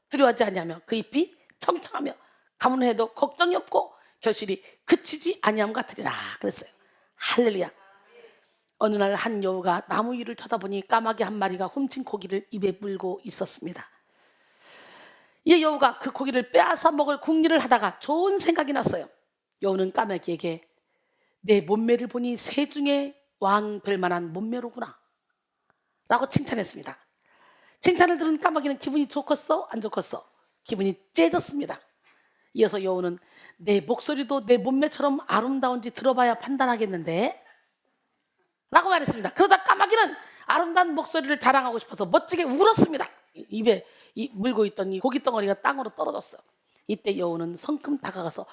Speaker 4: 두려워하지 아니하며 그 잎이 청청하며 가뭄해도 걱정이 없고 결실이 그치지 아니함 같으리라 그랬어요. 할렐루야. 어느 날 한 여우가 나무 위를 쳐다보니 까마귀 한 마리가 훔친 고기를 입에 물고 있었습니다. 이 여우가 그 고기를 빼앗아 먹을 궁리를 하다가 좋은 생각이 났어요. 여우는 까마귀에게 내 몸매를 보니 새 중에 왕 될 만한 몸매로구나 라고 칭찬했습니다. 칭찬을 들은 까마귀는 기분이 좋겠어? 안 좋겠어? 기분이 째졌습니다. 이어서 여우는 내 목소리도 내 몸매처럼 아름다운지 들어봐야 판단하겠는데 라고 말했습니다. 그러다 까마귀는 아름다운 목소리를 자랑하고 싶어서 멋지게 울었습니다. 입에 물고 있던 이 고기 덩어리가 땅으로 떨어졌어요. 이때 여우는 성큼 다가가서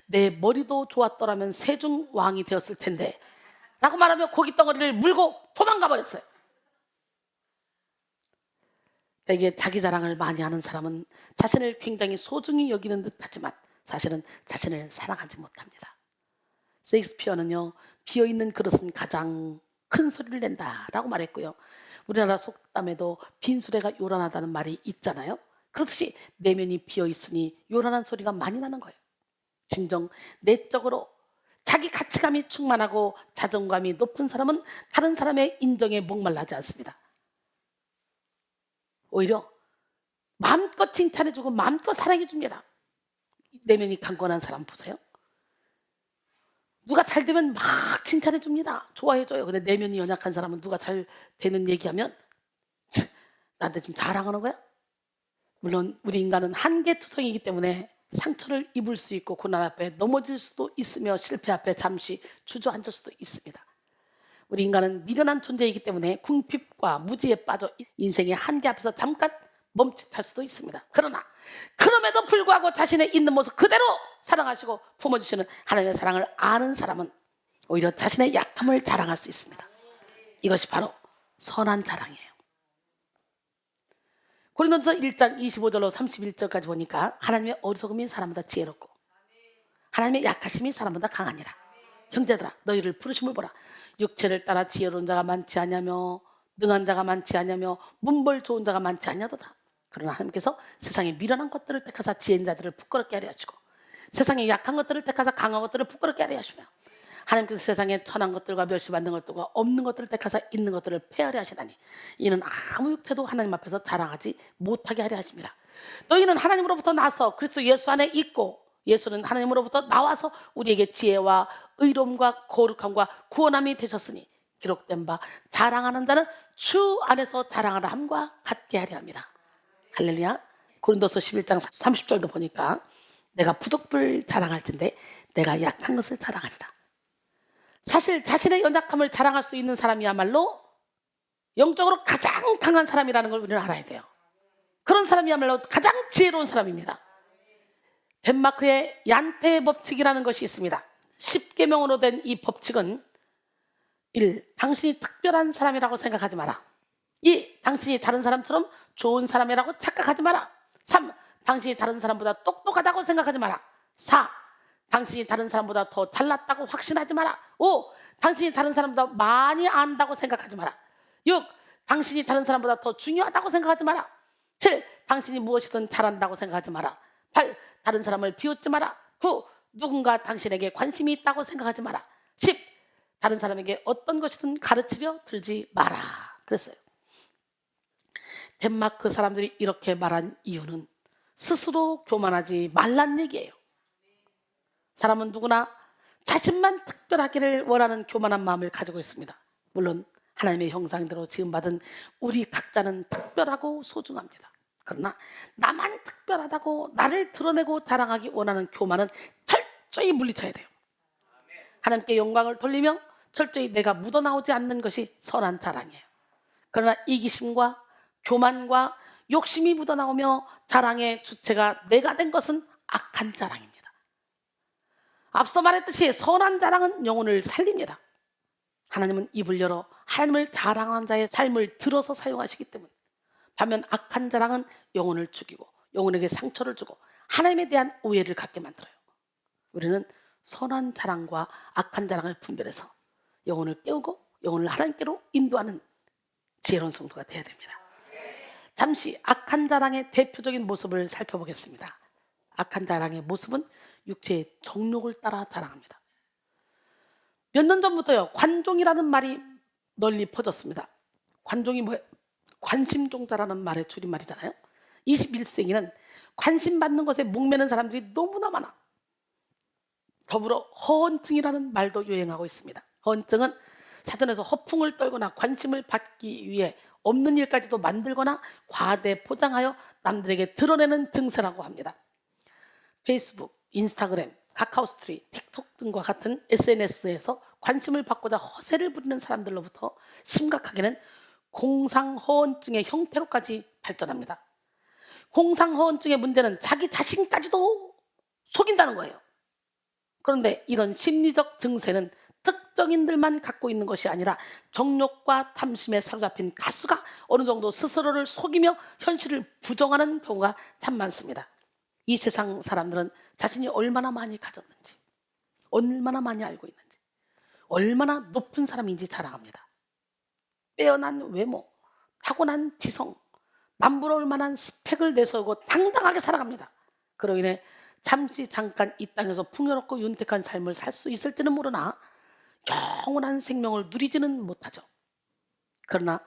Speaker 4: 내 머리도 좋았더라면 세중 왕이 되었을 텐데 라고 말하며 고기 덩어리를 물고 도망가 버렸어요. 되게 자기 자랑을 많이 하는 사람은 자신을 굉장히 소중히 여기는 듯하지만 사실은 자신을 사랑하지 못합니다. 셰익스피어는요, 비어있는 그릇은 가장 큰 소리를 낸다라고 말했고요. 우리나라 속담에도 빈수레가 요란하다는 말이 있잖아요. 그렇듯이 내면이 비어있으니 요란한 소리가 많이 나는 거예요. 진정 내적으로 자기 가치감이 충만하고 자존감이 높은 사람은 다른 사람의 인정에 목말라하지 않습니다. 오히려 마음껏 칭찬해주고 마음껏 사랑해줍니다. 내면이 강건한 사람 보세요. 누가 잘 되면 막 칭찬해줍니다. 좋아해줘요. 근데 내면이 연약한 사람은 누가 잘 되는 얘기하면 나한테 지금 자랑하는 거야? 물론 우리 인간은 한계투성이기 때문에 상처를 입을 수 있고 고난 앞에 넘어질 수도 있으며 실패 앞에 잠시 주저앉을 수도 있습니다. 우리 인간은 미련한 존재이기 때문에 궁핍과 무지에 빠져 인생의 한계 앞에서 잠깐 멈칫할 수도 있습니다. 그러나 그럼에도 불구하고 자신의 있는 모습 그대로 사랑하시고 품어주시는 하나님의 사랑을 아는 사람은 오히려 자신의 약함을 자랑할 수 있습니다. 이것이 바로 선한 자랑이에요. 고린도전서 1장 25절로 31절까지 보니까 하나님의 어리석음이 사람보다 지혜롭고 하나님의 약하심이 사람보다 강하니라. 형제들아 너희를 부르심을 보라. 육체를 따라 지혜로운 자가 많지 않냐며 능한 자가 많지 않냐며 문벌 좋은 자가 많지 않냐도다. 그러나 하나님께서 세상의 미련한 것들을 택하사 지혜인 자들을 부끄럽게 하려 하시고 세상의 약한 것들을 택하사 강한 것들을 부끄럽게 하려 하시며 하나님께서 세상에 천한 것들과 멸시받는 것들과 없는 것들을 택하사 있는 것들을 폐하려 하시나니 이는 아무 육체도 하나님 앞에서 자랑하지 못하게 하려 하심이라. 너희는 하나님으로부터 나서 그리스도 예수 안에 있고 예수는 하나님으로부터 나와서 우리에게 지혜와 의로움과 거룩함과 구원함이 되셨으니 기록된 바 자랑하는 자는 주 안에서 자랑하라 함과 같게 하려 함이라. 할렐루야. 고린도서 11장 30절도 보니까 내가 부득불 자랑할 텐데 내가 약한 것을 자랑하리라. 사실 자신의 연약함을 자랑할 수 있는 사람이야말로 영적으로 가장 강한 사람이라는 걸 우리는 알아야 돼요. 그런 사람이야말로 가장 지혜로운 사람입니다. 덴마크의 얀테 법칙이라는 것이 있습니다. 10계명으로 된 이 법칙은 1. 당신이 특별한 사람이라고 생각하지 마라. 2. 당신이 다른 사람처럼 좋은 사람이라고 착각하지 마라. 3. 당신이 다른 사람보다 똑똑하다고 생각하지 마라. 4. 당신이 다른 사람보다 더 잘났다고 확신하지 마라. 5. 당신이 다른 사람보다 많이 안다고 생각하지 마라. 6. 당신이 다른 사람보다 더 중요하다고 생각하지 마라. 7. 당신이 무엇이든 잘한다고 생각하지 마라. 8. 다른 사람을 비웃지 마라. 9. 누군가 당신에게 관심이 있다고 생각하지 마라. 10. 다른 사람에게 어떤 것이든 가르치려 들지 마라. 그랬어요. 덴마크 사람들이 이렇게 말한 이유는 스스로 교만하지 말란 얘기예요. 사람은 누구나 자신만 특별하기를 원하는 교만한 마음을 가지고 있습니다. 물론 하나님의 형상대로 지음받은 우리 각자는 특별하고 소중합니다. 그러나 나만 특별하다고 나를 드러내고 자랑하기 원하는 교만은 철저히 물리쳐야 돼요. 하나님께 영광을 돌리며 철저히 내가 묻어나오지 않는 것이 선한 자랑이에요. 그러나 이기심과 교만과 욕심이 묻어나오며 자랑의 주체가 내가 된 것은 악한 자랑입니다. 앞서 말했듯이 선한 자랑은 영혼을 살립니다. 하나님은 입을 열어 하나님을 자랑하는 자의 삶을 들어서 사용하시기 때문에, 반면 악한 자랑은 영혼을 죽이고 영혼에게 상처를 주고 하나님에 대한 오해를 갖게 만들어요. 우리는 선한 자랑과 악한 자랑을 분별해서 영혼을 깨우고 영혼을 하나님께로 인도하는 지혜로운 성도가 되어야 됩니다. 잠시 악한 자랑의 대표적인 모습을 살펴보겠습니다. 악한 자랑의 모습은 육체의 정욕을 따라 자랑합니다. 몇 년 전부터요, 관종이라는 말이 널리 퍼졌습니다. 관종이 뭐예요? 관심종자라는 말의 줄임말이잖아요. 21세기는 관심받는 것에 목매는 사람들이 너무나 많아. 더불어 허언증이라는 말도 유행하고 있습니다. 허언증은 사전에서 허풍을 떨거나 관심을 받기 위해 없는 일까지도 만들거나 과대 포장하여 남들에게 드러내는 증세라고 합니다. 페이스북, 인스타그램, 카카오스트리, 틱톡 등과 같은 SNS에서 관심을 받고자 허세를 부리는 사람들로부터 심각하게는 공상허언증의 형태로까지 발전합니다. 공상허언증의 문제는 자기 자신까지도 속인다는 거예요. 그런데 이런 심리적 증세는 특정인들만 갖고 있는 것이 아니라 정욕과 탐심에 사로잡힌 다수가 어느 정도 스스로를 속이며 현실을 부정하는 경우가 참 많습니다. 이 세상 사람들은 자신이 얼마나 많이 가졌는지, 얼마나 많이 알고 있는지, 얼마나 높은 사람인지 자랑합니다. 빼어난 외모, 타고난 지성, 남부러울 만한 스펙을 내세우고 당당하게 살아갑니다. 그로 인해 잠깐 이 땅에서 풍요롭고 윤택한 삶을 살 수 있을지는 모르나 영원한 생명을 누리지는 못하죠. 그러나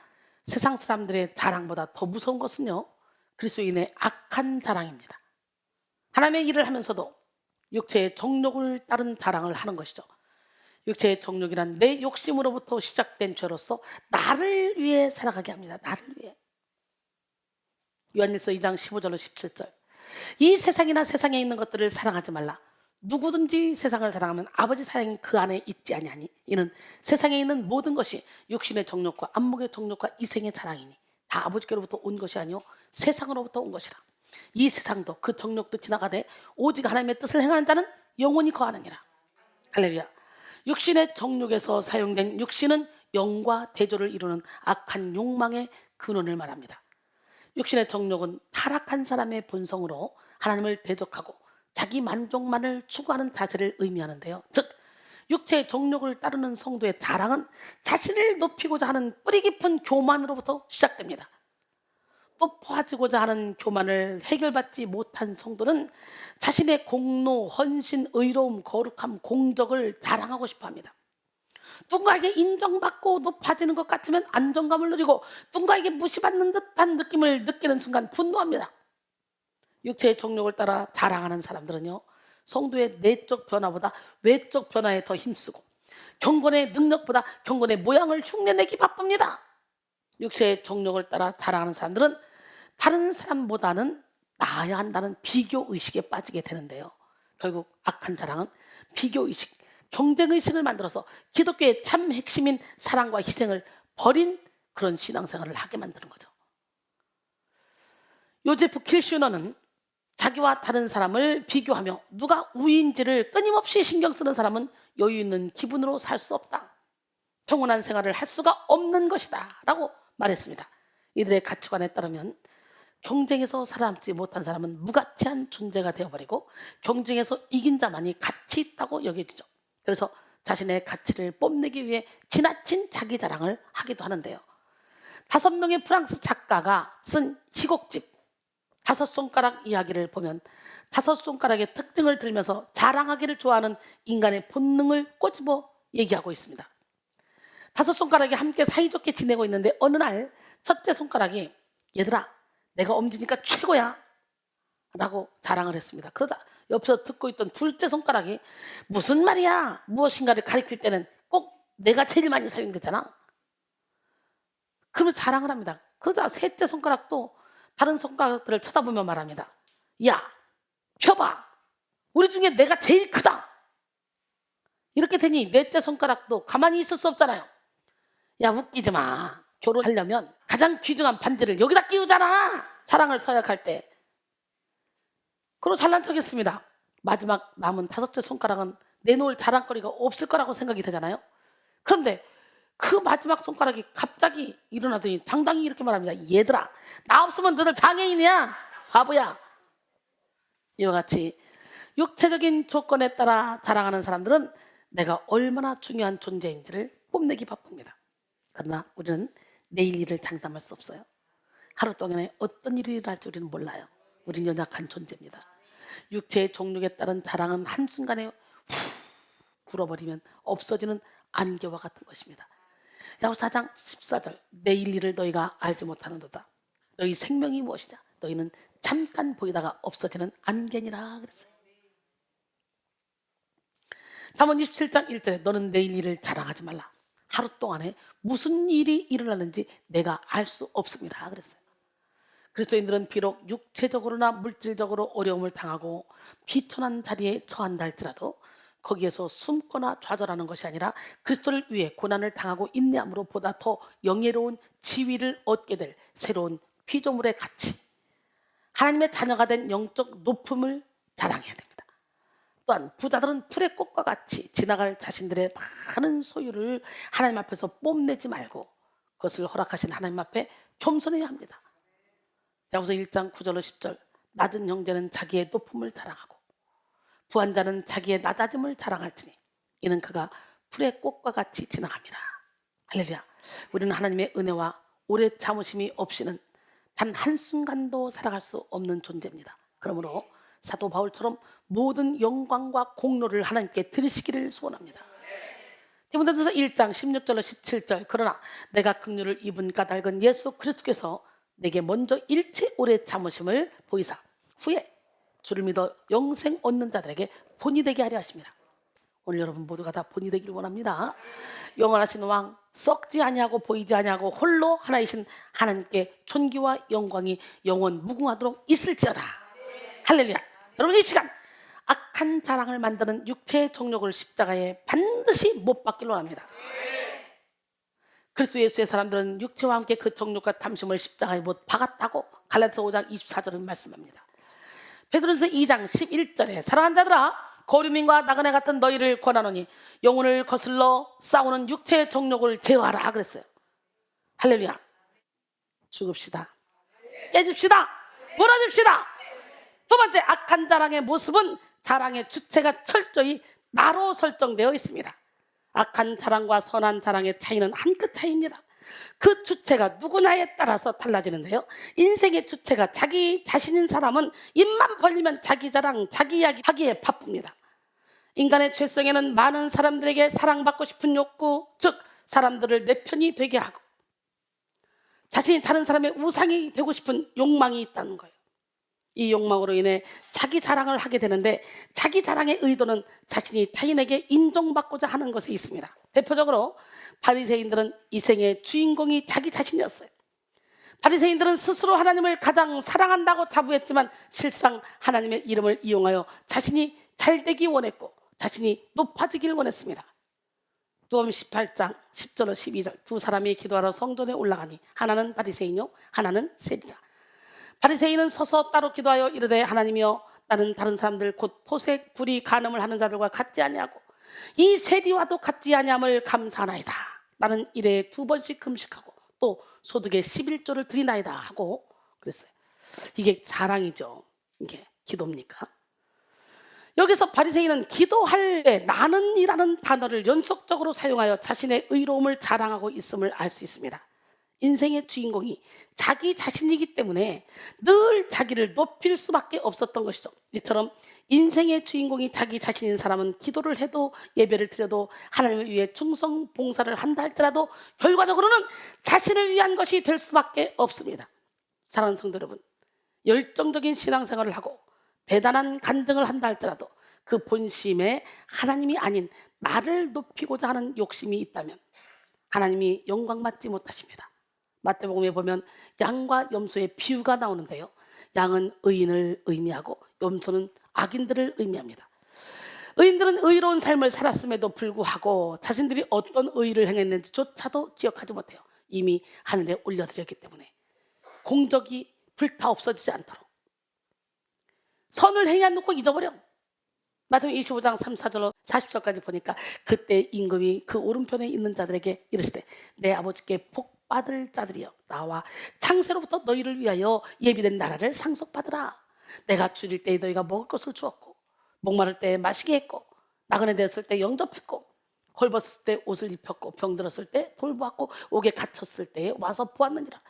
Speaker 4: 세상 사람들의 자랑보다 더 무서운 것은요, 그리스도인의 악한 자랑입니다. 하나님의 일을 하면서도 육체의 정욕을 따른 자랑을 하는 것이죠. 육체의 정욕이란 내 욕심으로부터 시작된 죄로서 나를 위해 살아가게 합니다. 나를 위해. 요한일서 2장 15절로 17절. 이 세상이나 세상에 있는 것들을 사랑하지 말라. 누구든지 세상을 사랑하면 아버지 사랑이 그 안에 있지 아니하니 이는 세상에 있는 모든 것이 육신의 정욕과 안목의 정욕과 이생의 자랑이니 다 아버지께로부터 온 것이 아니요 세상으로부터 온 것이라. 이 세상도 그 정욕도 지나가되 오직 하나님의 뜻을 행하는 자는 영원히 거하느니라. 할렐루야. 육신의 정욕에서 사용된 육신은 영과 대조를 이루는 악한 욕망의 근원을 말합니다. 육신의 정욕은 타락한 사람의 본성으로 하나님을 대적하고 자기 만족만을 추구하는 자세를 의미하는데요. 즉 육체의 정욕을 따르는 성도의 자랑은 자신을 높이고자 하는 뿌리 깊은 교만으로부터 시작됩니다. 높아지고자 하는 교만을 해결받지 못한 성도는 자신의 공로, 헌신, 의로움, 거룩함, 공덕을 자랑하고 싶어합니다. 누군가에게 인정받고 높아지는 것 같으면 안정감을 누리고 누군가에게 무시받는 듯한 느낌을 느끼는 순간 분노합니다. 육체의 정욕을 따라 자랑하는 사람들은요, 성도의 내적 변화보다 외적 변화에 더 힘쓰고 경건의 능력보다 경건의 모양을 흉내내기 바쁩니다. 육체의 정욕을 따라 자랑하는 사람들은 다른 사람보다는 나아야 한다는 비교의식에 빠지게 되는데요. 결국 악한 자랑은 비교의식, 경쟁의식을 만들어서 기독교의 참 핵심인 사랑과 희생을 버린 그런 신앙생활을 하게 만드는 거죠. 요제프 킬슈너는 자기와 다른 사람을 비교하며 누가 우위인지를 끊임없이 신경 쓰는 사람은 여유 있는 기분으로 살 수 없다. 평온한 생활을 할 수가 없는 것이다 라고 말했습니다. 이들의 가치관에 따르면 경쟁에서 살아남지 못한 사람은 무가치한 존재가 되어버리고 경쟁에서 이긴 자만이 가치 있다고 여겨지죠. 그래서 자신의 가치를 뽐내기 위해 지나친 자기 자랑을 하기도 하는데요. 5명의 프랑스 작가가 쓴 희곡집 5손가락 이야기를 보면 5손가락의 특징을 들면서 자랑하기를 좋아하는 인간의 본능을 꼬집어 얘기하고 있습니다. 5손가락이 함께 사이좋게 지내고 있는데 어느 날 첫째 손가락이 얘들아 내가 엄지니까 최고야 라고 자랑을 했습니다. 그러자 옆에서 듣고 있던 둘째 손가락이 무슨 말이야, 무엇인가를 가리킬 때는 꼭 내가 제일 많이 사용되잖아. 그러면 자랑을 합니다. 그러자 셋째 손가락도 다른 손가락들을 쳐다보며 말합니다. 야 펴봐, 우리 중에 내가 제일 크다. 이렇게 되니 넷째 손가락도 가만히 있을 수 없잖아요. 야 웃기지 마, 결혼하려면 가장 귀중한 반지를 여기다 끼우잖아, 사랑을 서약할 때. 그리고 잘난 척했습니다. 마지막 남은 5째 손가락은 내놓을 자랑거리가 없을 거라고 생각이 되잖아요. 그런데 그 마지막 손가락이 갑자기 일어나더니 당당히 이렇게 말합니다. 얘들아 나 없으면 너들 장애인이야, 바보야. 이와 같이 육체적인 조건에 따라 자랑하는 사람들은 내가 얼마나 중요한 존재인지를 뽐내기 바쁩니다. 그러나 우리는 내일 일을 장담할 수 없어요. 하루 동안에 어떤 일이 일어날지 우리는 몰라요. 우린 연약한 존재입니다. 육체의 종류에 따른 자랑은 한순간에 후 불어버리면 없어지는 안개와 같은 것입니다. 야고보서 4장 14절 내일 일을 너희가 알지 못하는도다. 너희 생명이 무엇이냐? 너희는 잠깐 보이다가 없어지는 안개니라 그랬어요. 잠언 27장 1절에 너는 내일 일을 자랑하지 말라. 하루 동안에 무슨 일이 일어나는지 내가 알 수 없습니다 그랬어요. 그리스도인들은 비록 육체적으로나 물질적으로 어려움을 당하고 비천한 자리에 처한다 할지라도 거기에서 숨거나 좌절하는 것이 아니라 그리스도를 위해 고난을 당하고 인내함으로 보다 더 영예로운 지위를 얻게 될 새로운 피조물의 가치, 하나님의 자녀가 된 영적 높음을 자랑해야 됩니다. 또한 부자들은 풀의 꽃과 같이 지나갈 자신들의 많은 소유를 하나님 앞에서 뽐내지 말고 그것을 허락하신 하나님 앞에 겸손해야 합니다. 야고보서 1장 9절로 10절 낮은 형제는 자기의 높음을 자랑하고 부한 자는 자기의 낮아짐을 자랑할지니 이는 그가 풀의 꽃과 같이 지나갑니다. 할렐루야. 우리는 하나님의 은혜와 오래 참으심이 없이는 단 한순간도 살아갈 수 없는 존재입니다. 그러므로 사도 바울처럼 모든 영광과 공로를 하나님께 드리시기를 소원합니다. 디모데전서 1장 16절로 17절 그러나 내가 긍휼을 입은 까닭은 예수 그리스도께서 내게 먼저 일체 오래 참으심을 보이사 후에 주를 믿어 영생 얻는 자들에게 본이 되게 하려 하십니다. 오늘 여러분 모두가 다 본이 되기를 원합니다. 영원하신 왕 썩지 아니하고 보이지 아니하고 홀로 하나이신 하나님께 존귀와 영광이 영원 무궁하도록 있을지어다. 할렐루야. 여러분 이 시간 악한 자랑을 만드는 육체의 정욕을 십자가에 반드시 못 박기로 합니다. 그리스도 예수의 사람들은 육체와 함께 그 정욕과 탐심을 십자가에 못 박았다고 갈라디아서 5장 24절은 말씀합니다. 베드로전서 2장 11절에 사랑하는 자들아 거류민과 나그네 같은 너희를 권하노니 영혼을 거슬러 싸우는 육체의 정욕을 제어하라 그랬어요. 할렐루야. 죽읍시다. 깨집시다. 무너집시다. 두 번째 악한 자랑의 모습은 자랑의 주체가 철저히 나로 설정되어 있습니다. 악한 자랑과 선한 자랑의 차이는 한 끗 차이입니다. 그 주체가 누구냐에 따라서 달라지는데요. 인생의 주체가 자기 자신인 사람은 입만 벌리면 자기 자랑, 자기 이야기 하기에 바쁩니다. 인간의 죄성에는 많은 사람들에게 사랑받고 싶은 욕구, 즉 사람들을 내 편이 되게 하고 자신이 다른 사람의 우상이 되고 싶은 욕망이 있다는 거예요. 이 욕망으로 인해 자기 자랑을 하게 되는데 자기 자랑의 의도는 자신이 타인에게 인정받고자 하는 것에 있습니다. 대표적으로 바리새인들은 이 생의 주인공이 자기 자신이었어요. 바리새인들은 스스로 하나님을 가장 사랑한다고 자부했지만 실상 하나님의 이름을 이용하여 자신이 잘되기 원했고 자신이 높아지길 원했습니다. 누가복음 18장 10절로 12절 두 사람이 기도하러 성전에 올라가니 하나는 바리새인이요 하나는 세리라. 바리새인은 서서 따로 기도하여 이르되 하나님이여 나는 다른 사람들 곧 토색, 불의, 간음을 하는 자들과 같지 아니하고 이 세리와도 같지 아니함을 감사하나이다. 나는 일에 2번씩 금식하고 또 소득의 11조를 드리나이다 하고 그랬어요. 이게 자랑이죠. 이게 기도입니까? 여기서 바리새인은 기도할 때 나는이라는 단어를 연속적으로 사용하여 자신의 의로움을 자랑하고 있음을 알 수 있습니다. 인생의 주인공이 자기 자신이기 때문에 늘 자기를 높일 수밖에 없었던 것이죠. 이처럼 인생의 주인공이 자기 자신인 사람은 기도를 해도 예배를 드려도 하나님을 위해 충성 봉사를 한다 할지라도 결과적으로는 자신을 위한 것이 될 수밖에 없습니다. 사랑하는 성도 여러분, 열정적인 신앙생활을 하고 대단한 간증을 한다 할지라도 그 본심에 하나님이 아닌 나를 높이고자 하는 욕심이 있다면 하나님이 영광받지 못하십니다. 마태복음에 보면 양과 염소의 비유가 나오는데요, 양은 의인을 의미하고 염소는 악인들을 의미합니다. 의인들은 의로운 삶을 살았음에도 불구하고 자신들이 어떤 의를 행했는지조차도 기억하지 못해요. 이미 하늘에 올려드렸기 때문에 공적이 불타 없어지지 않도록 선을 행해 놓고 잊어버려. 마태복음 25장 3, 4절로 40절까지 보니까 그때 임금이 그 오른편에 있는 자들에게 이르시되 내 아버지께 복 받을 자들이여 나와 창세로부터 너희를 위하여 예비된 나라를 상속받으라. 내가 줄일 때에 너희가 먹을 것을 주었고 목마를 때에 마시게 했고 나그네 되었을 때 영접했고 헐벗을 때 옷을 입혔고 병들었을 때 돌보았고 옥에 갇혔을 때에 와서 보았느니라.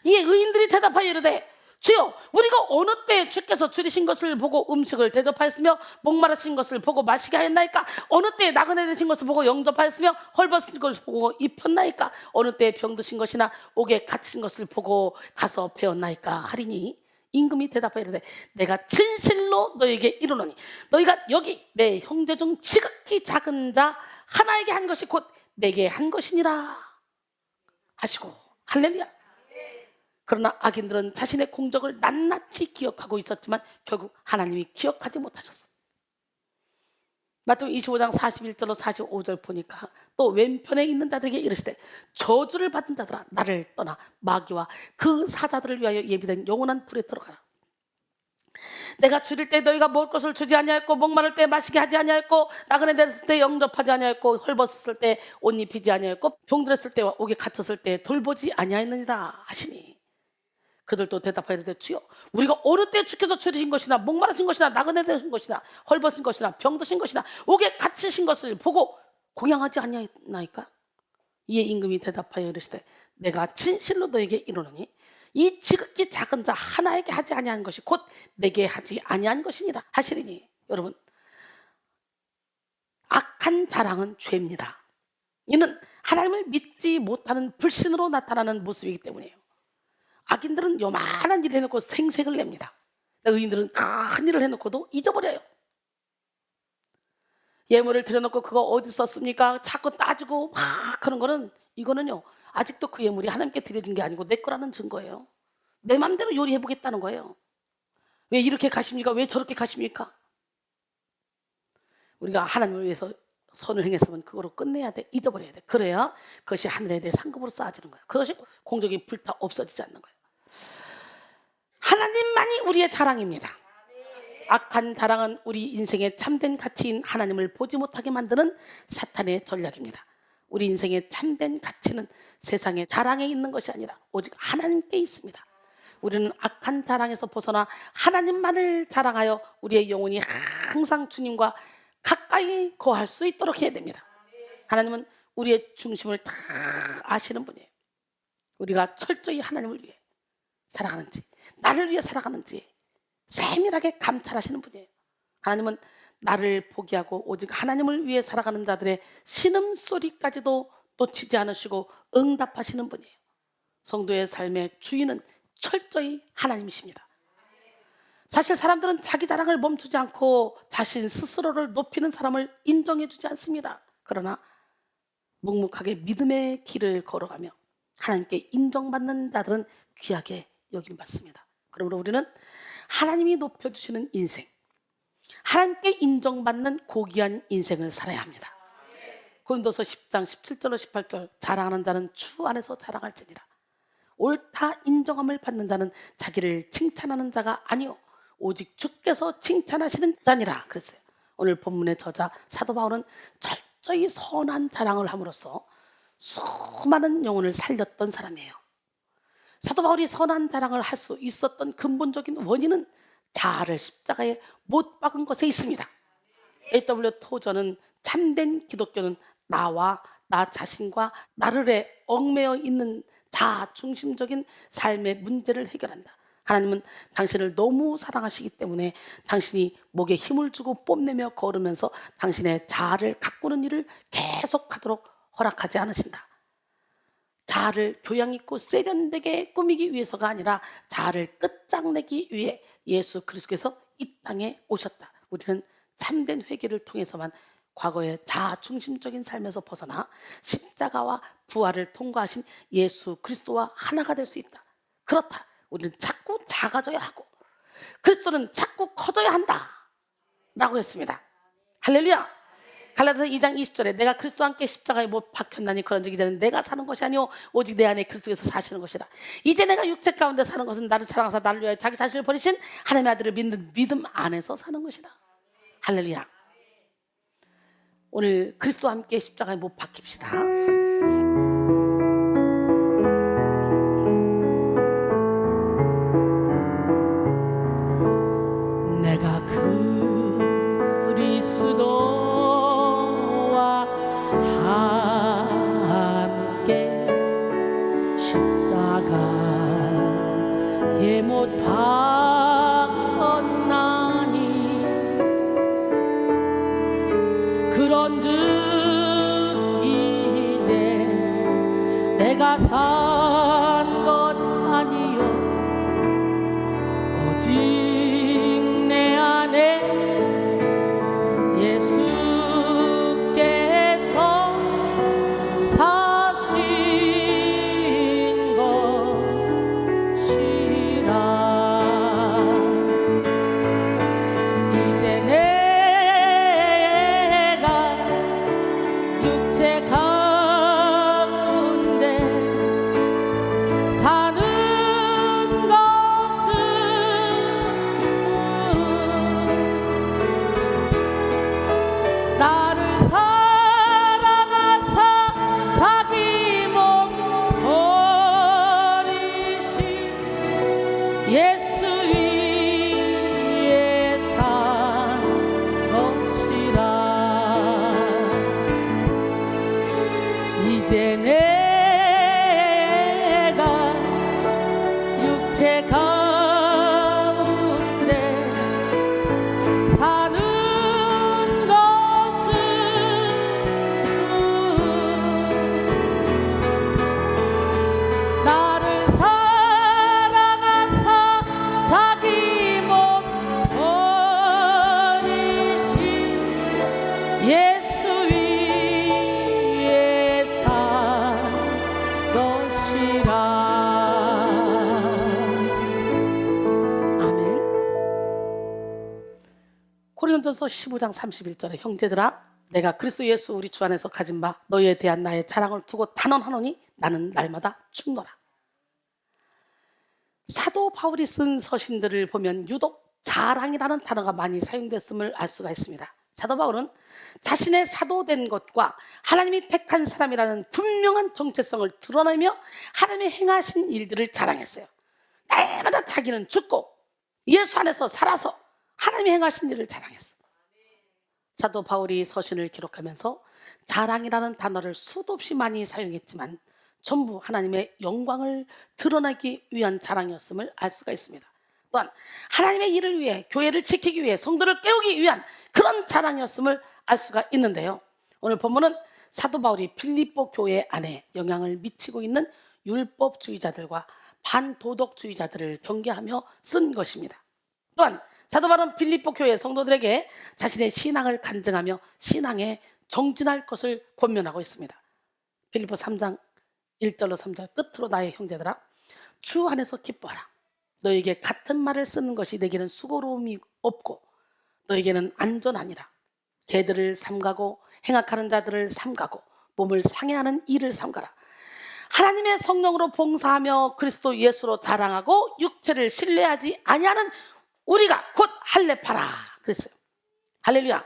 Speaker 4: 이에 의인들이 대답하여 이르되 주여 우리가 어느 때에 주께서 줄이신 것을 보고 음식을 대접하였으며 목마르신 것을 보고 마시게 하였나이까? 어느 때에 나그네 되신 것을 보고 영접하였으며 헐벗은 것을 보고 입혔나이까? 어느 때에 병드신 것이나 옥에 갇힌 것을 보고 가서 배웠나이까? 하리니 임금이 대답하여 이르되 내가 진실로 너에게 이르노니 너희가 여기 내 형제 중 지극히 작은 자 하나에게 한 것이 곧 내게 한 것이니라 하시고. 할렐루야. 그러나 악인들은 자신의 공적을 낱낱이 기억하고 있었지만 결국 하나님이 기억하지 못하셨어요. 마태복음 25장 41절로 45절 보니까 또 왼편에 있는 자들에게 이르시되 저주를 받은 자들아 나를 떠나 마귀와 그 사자들을 위하여 예비된 영원한 불에 들어가라. 내가 줄일 때 너희가 먹을 것을 주지 아니하였고 목마를 때 마시게 하지 아니하였고 나그네 됐을 때 영접하지 아니하였고 헐벗었을 때 옷 입히지 아니하였고 병들었을 때와 옥에 갇혔을 때 돌보지 아니하였느니라 하시니 그들도 대답하여 이르되 주여 우리가 어느 때 주께서 줄이신 것이나 목마르신 것이나 나그네 되신 것이나 헐벗은 것이나 병드신 것이나 옥에 갇히신 것을 보고 공양하지 아니하였나이까? 이에 임금이 대답하여 이르시되 내가 진실로 너에게 이르노니 이 지극히 작은 자 하나에게 하지 아니한 것이 곧 내게 하지 아니한 것이니라 하시리니. 여러분, 악한 자랑은 죄입니다. 이는 하나님을 믿지 못하는 불신으로 나타나는 모습이기 때문이에요. 악인들은 요만한 일을 해놓고 생색을 냅니다. 의인들은 큰 일을 해놓고도 잊어버려요. 예물을 드려놓고 그거 어디 썼습니까? 자꾸 따지고 막 하는 거는 이거는요 아직도 그 예물이 하나님께 드려진 게 아니고 내 거라는 증거예요. 내 마음대로 요리해보겠다는 거예요. 왜 이렇게 가십니까? 왜 저렇게 가십니까? 우리가 하나님을 위해서 선을 행했으면 그거로 끝내야 돼. 잊어버려야 돼. 그래야 그것이 하늘에 대해 상급으로 쌓아지는 거예요. 그것이 공적이 불타 없어지지 않는 거예요. 하나님만이 우리의 자랑입니다. 악한 자랑은 우리 인생의 참된 가치인 하나님을 보지 못하게 만드는 사탄의 전략입니다. 우리 인생의 참된 가치는 세상의 자랑에 있는 것이 아니라 오직 하나님께 있습니다. 우리는 악한 자랑에서 벗어나 하나님만을 자랑하여 우리의 영혼이 항상 주님과 가까이 거할 수 있도록 해야 됩니다. 하나님은 우리의 중심을 다 아시는 분이에요. 우리가 철저히 하나님을 위해 살아가는지 나를 위해 살아가는지 세밀하게 감찰하시는 분이에요. 하나님은 나를 포기하고 오직 하나님을 위해 살아가는 자들의 신음소리까지도 놓치지 않으시고 응답하시는 분이에요. 성도의 삶의 주인은 철저히 하나님이십니다. 사실 사람들은 자기 자랑을 멈추지 않고 자신 스스로를 높이는 사람을 인정해 주지 않습니다. 그러나 묵묵하게 믿음의 길을 걸어가며 하나님께 인정받는 자들은 귀하게 여김받습니다. 그러므로 우리는 하나님이 높여주시는 인생, 하나님께 인정받는 고귀한 인생을 살아야 합니다. 고린도서 10장 17절로 18절 자랑하는 자는 주 안에서 자랑할지니라. 옳다 인정함을 받는 자는 자기를 칭찬하는 자가 아니요 오직 주께서 칭찬하시는 자니라 그랬어요. 오늘 본문의 저자 사도 바울은 철저히 선한 자랑을 함으로써 수많은 영혼을 살렸던 사람이에요. 사도 바울이 선한 자랑을 할 수 있었던 근본적인 원인은 자아를 십자가에 못 박은 것에 있습니다. A.W. 토저는 참된 기독교는 나와 나 자신과 나를에 얽매여 있는 자아 중심적인 삶의 문제를 해결한다. 하나님은 당신을 너무 사랑하시기 때문에 당신이 목에 힘을 주고 뽐내며 걸으면서 당신의 자아를 가꾸는 일을 계속하도록 허락하지 않으신다. 자아를 교양 있고 세련되게 꾸미기 위해서가 아니라 자아를 끝장내기 위해 예수 그리스도께서 이 땅에 오셨다. 우리는 참된 회개를 통해서만 과거의 자아 중심적인 삶에서 벗어나 십자가와 부활을 통과하신 예수 그리스도와 하나가 될 수 있다. 그렇다. 우리는 자꾸 작아져야 하고 그리스도는 자꾸 커져야 한다 라고 했습니다. 할렐루야. 갈라디아서 2장 20절에 내가 그리스도와 함께 십자가에 못 박혔나니 그런즉 이제는 내가 사는 것이 아니오 오직 내 안에 그리스도께서 사시는 것이라. 이제 내가 육체 가운데 사는 것은 나를 사랑하사 나를 위하여 자기 자신을 버리신 하나님의 아들을 믿는 믿음 안에서 사는 것이라. 할렐루야. 오늘 그리스도와 함께 십자가에 못 박힙시다. 내가 그리스도와 함께 십자가에 못 박혔나니 그런즉 이제 내가 산 것 아니요 오직 내 안에 예수께서 사신 것이라. 이제 내가 육체 가운데 사는 것은 나를 사랑하사 자기 몸 버리신 예수 위에 산 것이라. 이제 내가 육체 가운데 사는 것은 나를 사랑하사 자기 몸 버리신 예수 위에 산 것이라. 아멘. 고린도전서 15장 31절에 형제들아 내가 그리스도 예수 우리 주 안에서 가진 바 너희에 대한 나의 자랑을 두고 단언하노니 나는 날마다 죽노라. 사도 바울이 쓴 서신들을 보면 유독 자랑이라는 단어가 많이 사용됐음을 알 수가 있습니다. 사도 바울은 자신의 사도된 것과 하나님이 택한 사람이라는 분명한 정체성을 드러내며 하나님의 행하신 일들을 자랑했어요. 날마다 자기는 죽고 예수 안에서 살아서 하나님이 행하신 일을 자랑했어요. 사도 바울이 서신을 기록하면서 자랑이라는 단어를 수도 없이 많이 사용했지만 전부 하나님의 영광을 드러내기 위한 자랑이었음을 알 수가 있습니다. 또한 하나님의 일을 위해 교회를 지키기 위해 성도를 깨우기 위한 그런 자랑이었음을 알 수가 있는데요. 오늘 본문은 사도 바울이 빌립보 교회 안에 영향을 미치고 있는 율법주의자들과 반도덕주의자들을 경계하며 쓴 것입니다. 또한 사도 바울은 빌립보 교회 성도들에게 자신의 신앙을 간증하며 신앙에 정진할 것을 권면하고 있습니다. 빌립보 3장 1절로 3절 끝으로 나의 형제들아 주 안에서 기뻐하라. 너에게 같은 말을 쓰는 것이 내게는 수고로움이 없고 너에게는 안전하니라. 개들을 삼가고 행악하는 자들을 삼가고 몸을 상해하는 일을 삼가라. 하나님의 성령으로 봉사하며 그리스도 예수로 자랑하고 육체를 신뢰하지 아니하는 우리가 곧 할례파라 그랬어요. 할렐루야.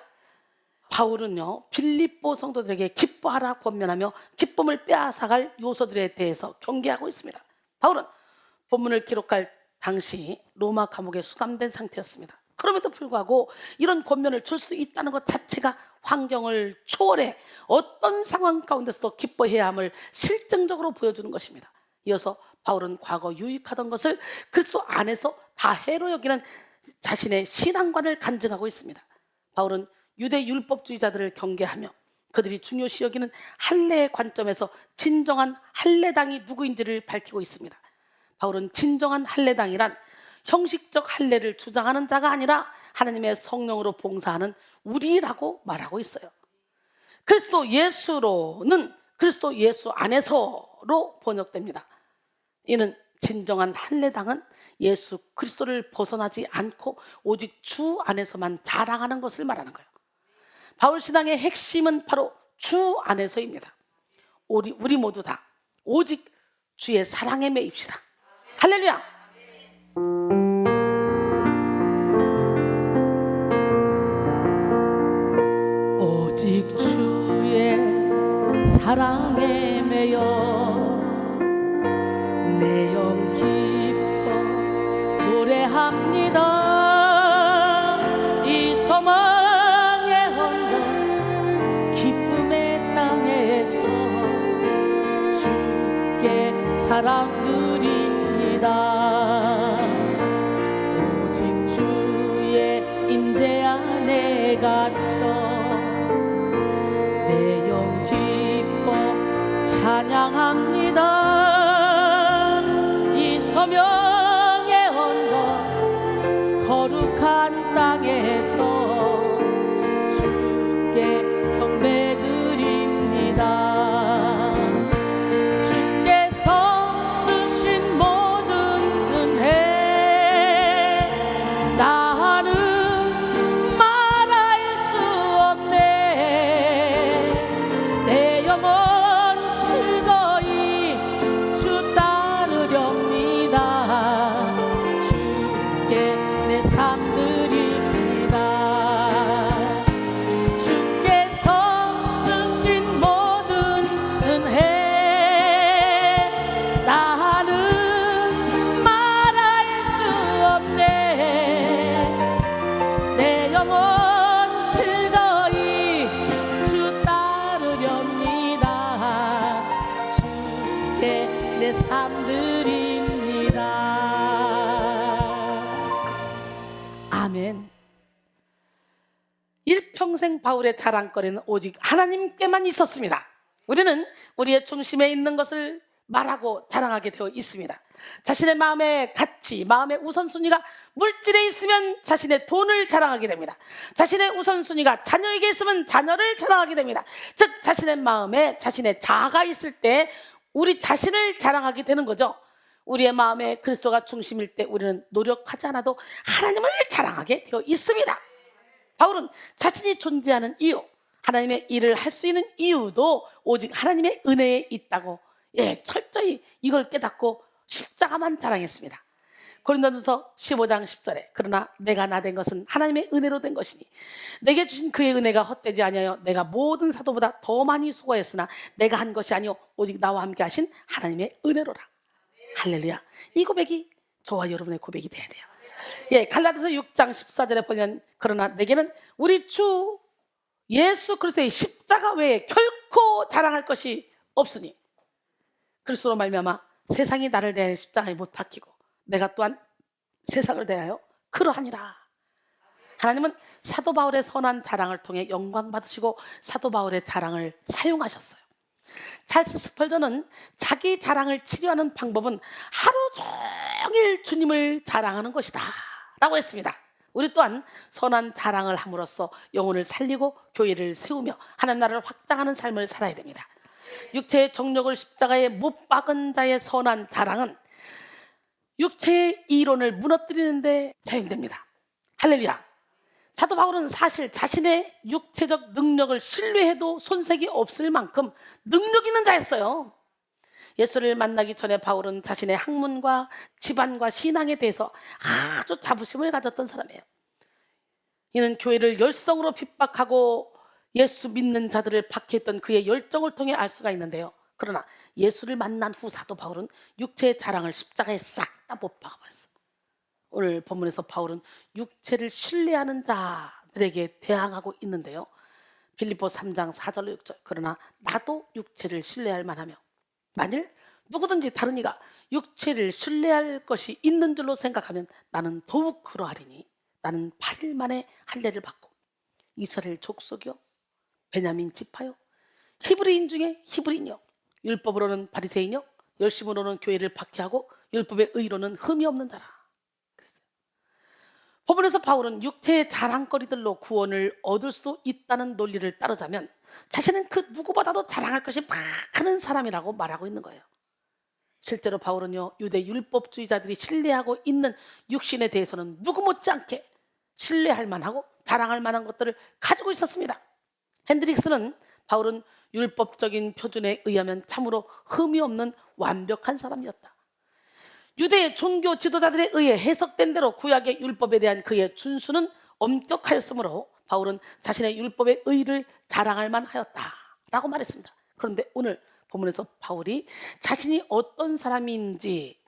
Speaker 4: 바울은요 빌립보 성도들에게 기뻐하라 권면하며 기쁨을 빼앗아갈 요소들에 대해서 경계하고 있습니다. 바울은 본문을 기록할 당시 로마 감옥에 수감된 상태였습니다. 그럼에도 불구하고 이런 권면을 줄 수 있다는 것 자체가 환경을 초월해 어떤 상황 가운데서도 기뻐해야 함을 실증적으로 보여주는 것입니다. 이어서 바울은 과거 유익하던 것을 그리스도 안에서 다 해로 여기는 자신의 신앙관을 간증하고 있습니다. 바울은 유대 율법주의자들을 경계하며 그들이 중요시 여기는 할례의 관점에서 진정한 할례당이 누구인지를 밝히고 있습니다. 바울은 진정한 할례당이란 형식적 할례를 주장하는 자가 아니라 하나님의 성령으로 봉사하는 우리라고 말하고 있어요. 그리스도 예수로는 그리스도 예수 안에서로 번역됩니다. 이는 진정한 할례당은 예수 그리스도를 벗어나지 않고 오직 주 안에서만 자랑하는 것을 말하는 거예요. 바울 신앙의 핵심은 바로 주 안에서입니다. 우리 모두 다 오직 주의 사랑에 매입시다. 할렐루야. 오직 주의 사랑에 매여 내 영 기뻐 노래합니다. 이 소망의 언덕 기쁨의 땅에서 주께 사랑 드립니다. 오직 주의 임재 안에 갇혀 내 영 기뻐 찬양합니다. 이 소명의 언덕 거룩한 땅에서 주께 경배드립니다. 주께서 주신 모든 은혜 나는 말할 수 없네. 내 영혼 즐거이 주 따르렵니다. 주께 내 삶 드립니다. 주께서 주신 모든 은혜 나는 말할 수 없네. 내 영혼 즐거이 주 따르렵니다. 주께 내 삶 드립니다. 아멘. 일평생 바울의 자랑거리는 오직 하나님께만 있었습니다. 우리는 우리의 중심에 있는 것을 말하고 자랑하게 되어 있습니다. 자신의 마음의 가치, 마음의 우선순위가 물질에 있으면 자신의 돈을 자랑하게 됩니다. 자신의 우선순위가 자녀에게 있으면 자녀를 자랑하게 됩니다. 즉 자신의 마음에 자신의 자아가 있을 때 우리 자신을 자랑하게 되는 거죠. 우리의 마음에 그리스도가 중심일 때 우리는 노력하지 않아도 하나님을 자랑하게 되어 있습니다. 바울은 자신이 존재하는 이유, 하나님의 일을 할 수 있는 이유도 오직 하나님의 은혜에 있다고 철저히 이걸 깨닫고 십자가만 자랑했습니다. 고린도전서 15장 10절에 그러나 내가 나 된 것은 하나님의 은혜로 된 것이니 내게 주신 그의 은혜가 헛되지 아니하여 내가 모든 사도보다 더 많이 수고했으나 내가 한 것이 아니요 오직 나와 함께 하신 하나님의 은혜로라. 할렐루야. 이 고백이 저와 여러분의 고백이 돼야 돼요. 갈라디아서 6장 14절에 보면 그러나 내게는 우리 주 예수 그리스도의 십자가 외에 결코 자랑할 것이 없으니 그리스도로 말미암아 세상이 나를 대하여 십자가에 못 박히고 내가 또한 세상을 대하여 그러하니라. 하나님은 사도 바울의 선한 자랑을 통해 영광 받으시고 사도 바울의 자랑을 사용하셨어요. 찰스 스펄전은 자기 자랑을 치료하는 방법은 하루 종일 주님을 자랑하는 것이다 라고 했습니다. 우리 또한 선한 자랑을 함으로써 영혼을 살리고 교회를 세우며 하나님 나라를 확장하는 삶을 살아야 됩니다. 육체의 정욕을 십자가에 못 박은 자의 선한 자랑은 육체의 이론을 무너뜨리는 데 사용됩니다. 할렐루야. 사도 바울은 사실 자신의 육체적 능력을 신뢰해도 손색이 없을 만큼 능력 있는 자였어요. 예수를 만나기 전에 바울은 자신의 학문과 집안과 신앙에 대해서 아주 자부심을 가졌던 사람이에요. 이는 교회를 열성으로 핍박하고 예수 믿는 자들을 박해했던 그의 열정을 통해 알 수가 있는데요. 그러나 예수를 만난 후 사도 바울은 육체의 자랑을 십자가에 싹 다 못 박아버렸어. 오늘 본문에서 바울은 육체를 신뢰하는 자들에게 대항하고 있는데요. 빌립보 3장 4절 6절 그러나 나도 육체를 신뢰할 만하며 만일 누구든지 다른 이가 육체를 신뢰할 것이 있는 줄로 생각하면 나는 더욱 그러하리니 나는 8일 만에 할례를 받고 이스라엘 족속이요 베냐민 지파요 히브리인 중에 히브리인이요 율법으로는 바리새인이요 열심으로는 교회를 박해하고 율법의 의로는 흠이 없는 자라. 그랬어요. 본문에서 바울은 육체의 자랑거리들로 구원을 얻을 수 있다는 논리를 따르자면 자신은 그 누구보다도 자랑할 것이 많은 사람이라고 말하고 있는 거예요. 실제로 바울은요 유대 율법주의자들이 신뢰하고 있는 육신에 대해서는 누구 못지않게 신뢰할 만하고 자랑할 만한 것들을 가지고 있었습니다. 핸드릭스는 바울은 율법적인 표준에 의하면 참으로 흠이 없는 완벽한 사람이었다. 유대의 종교 지도자들에 의해 해석된 대로 구약의 율법에 대한 그의 준수는 엄격하였으므로 바울은 자신의 율법의 의를 자랑할 만하였다라고 말했습니다. 그런데 오늘 본문에서 바울이 자신이 어떤 사람인지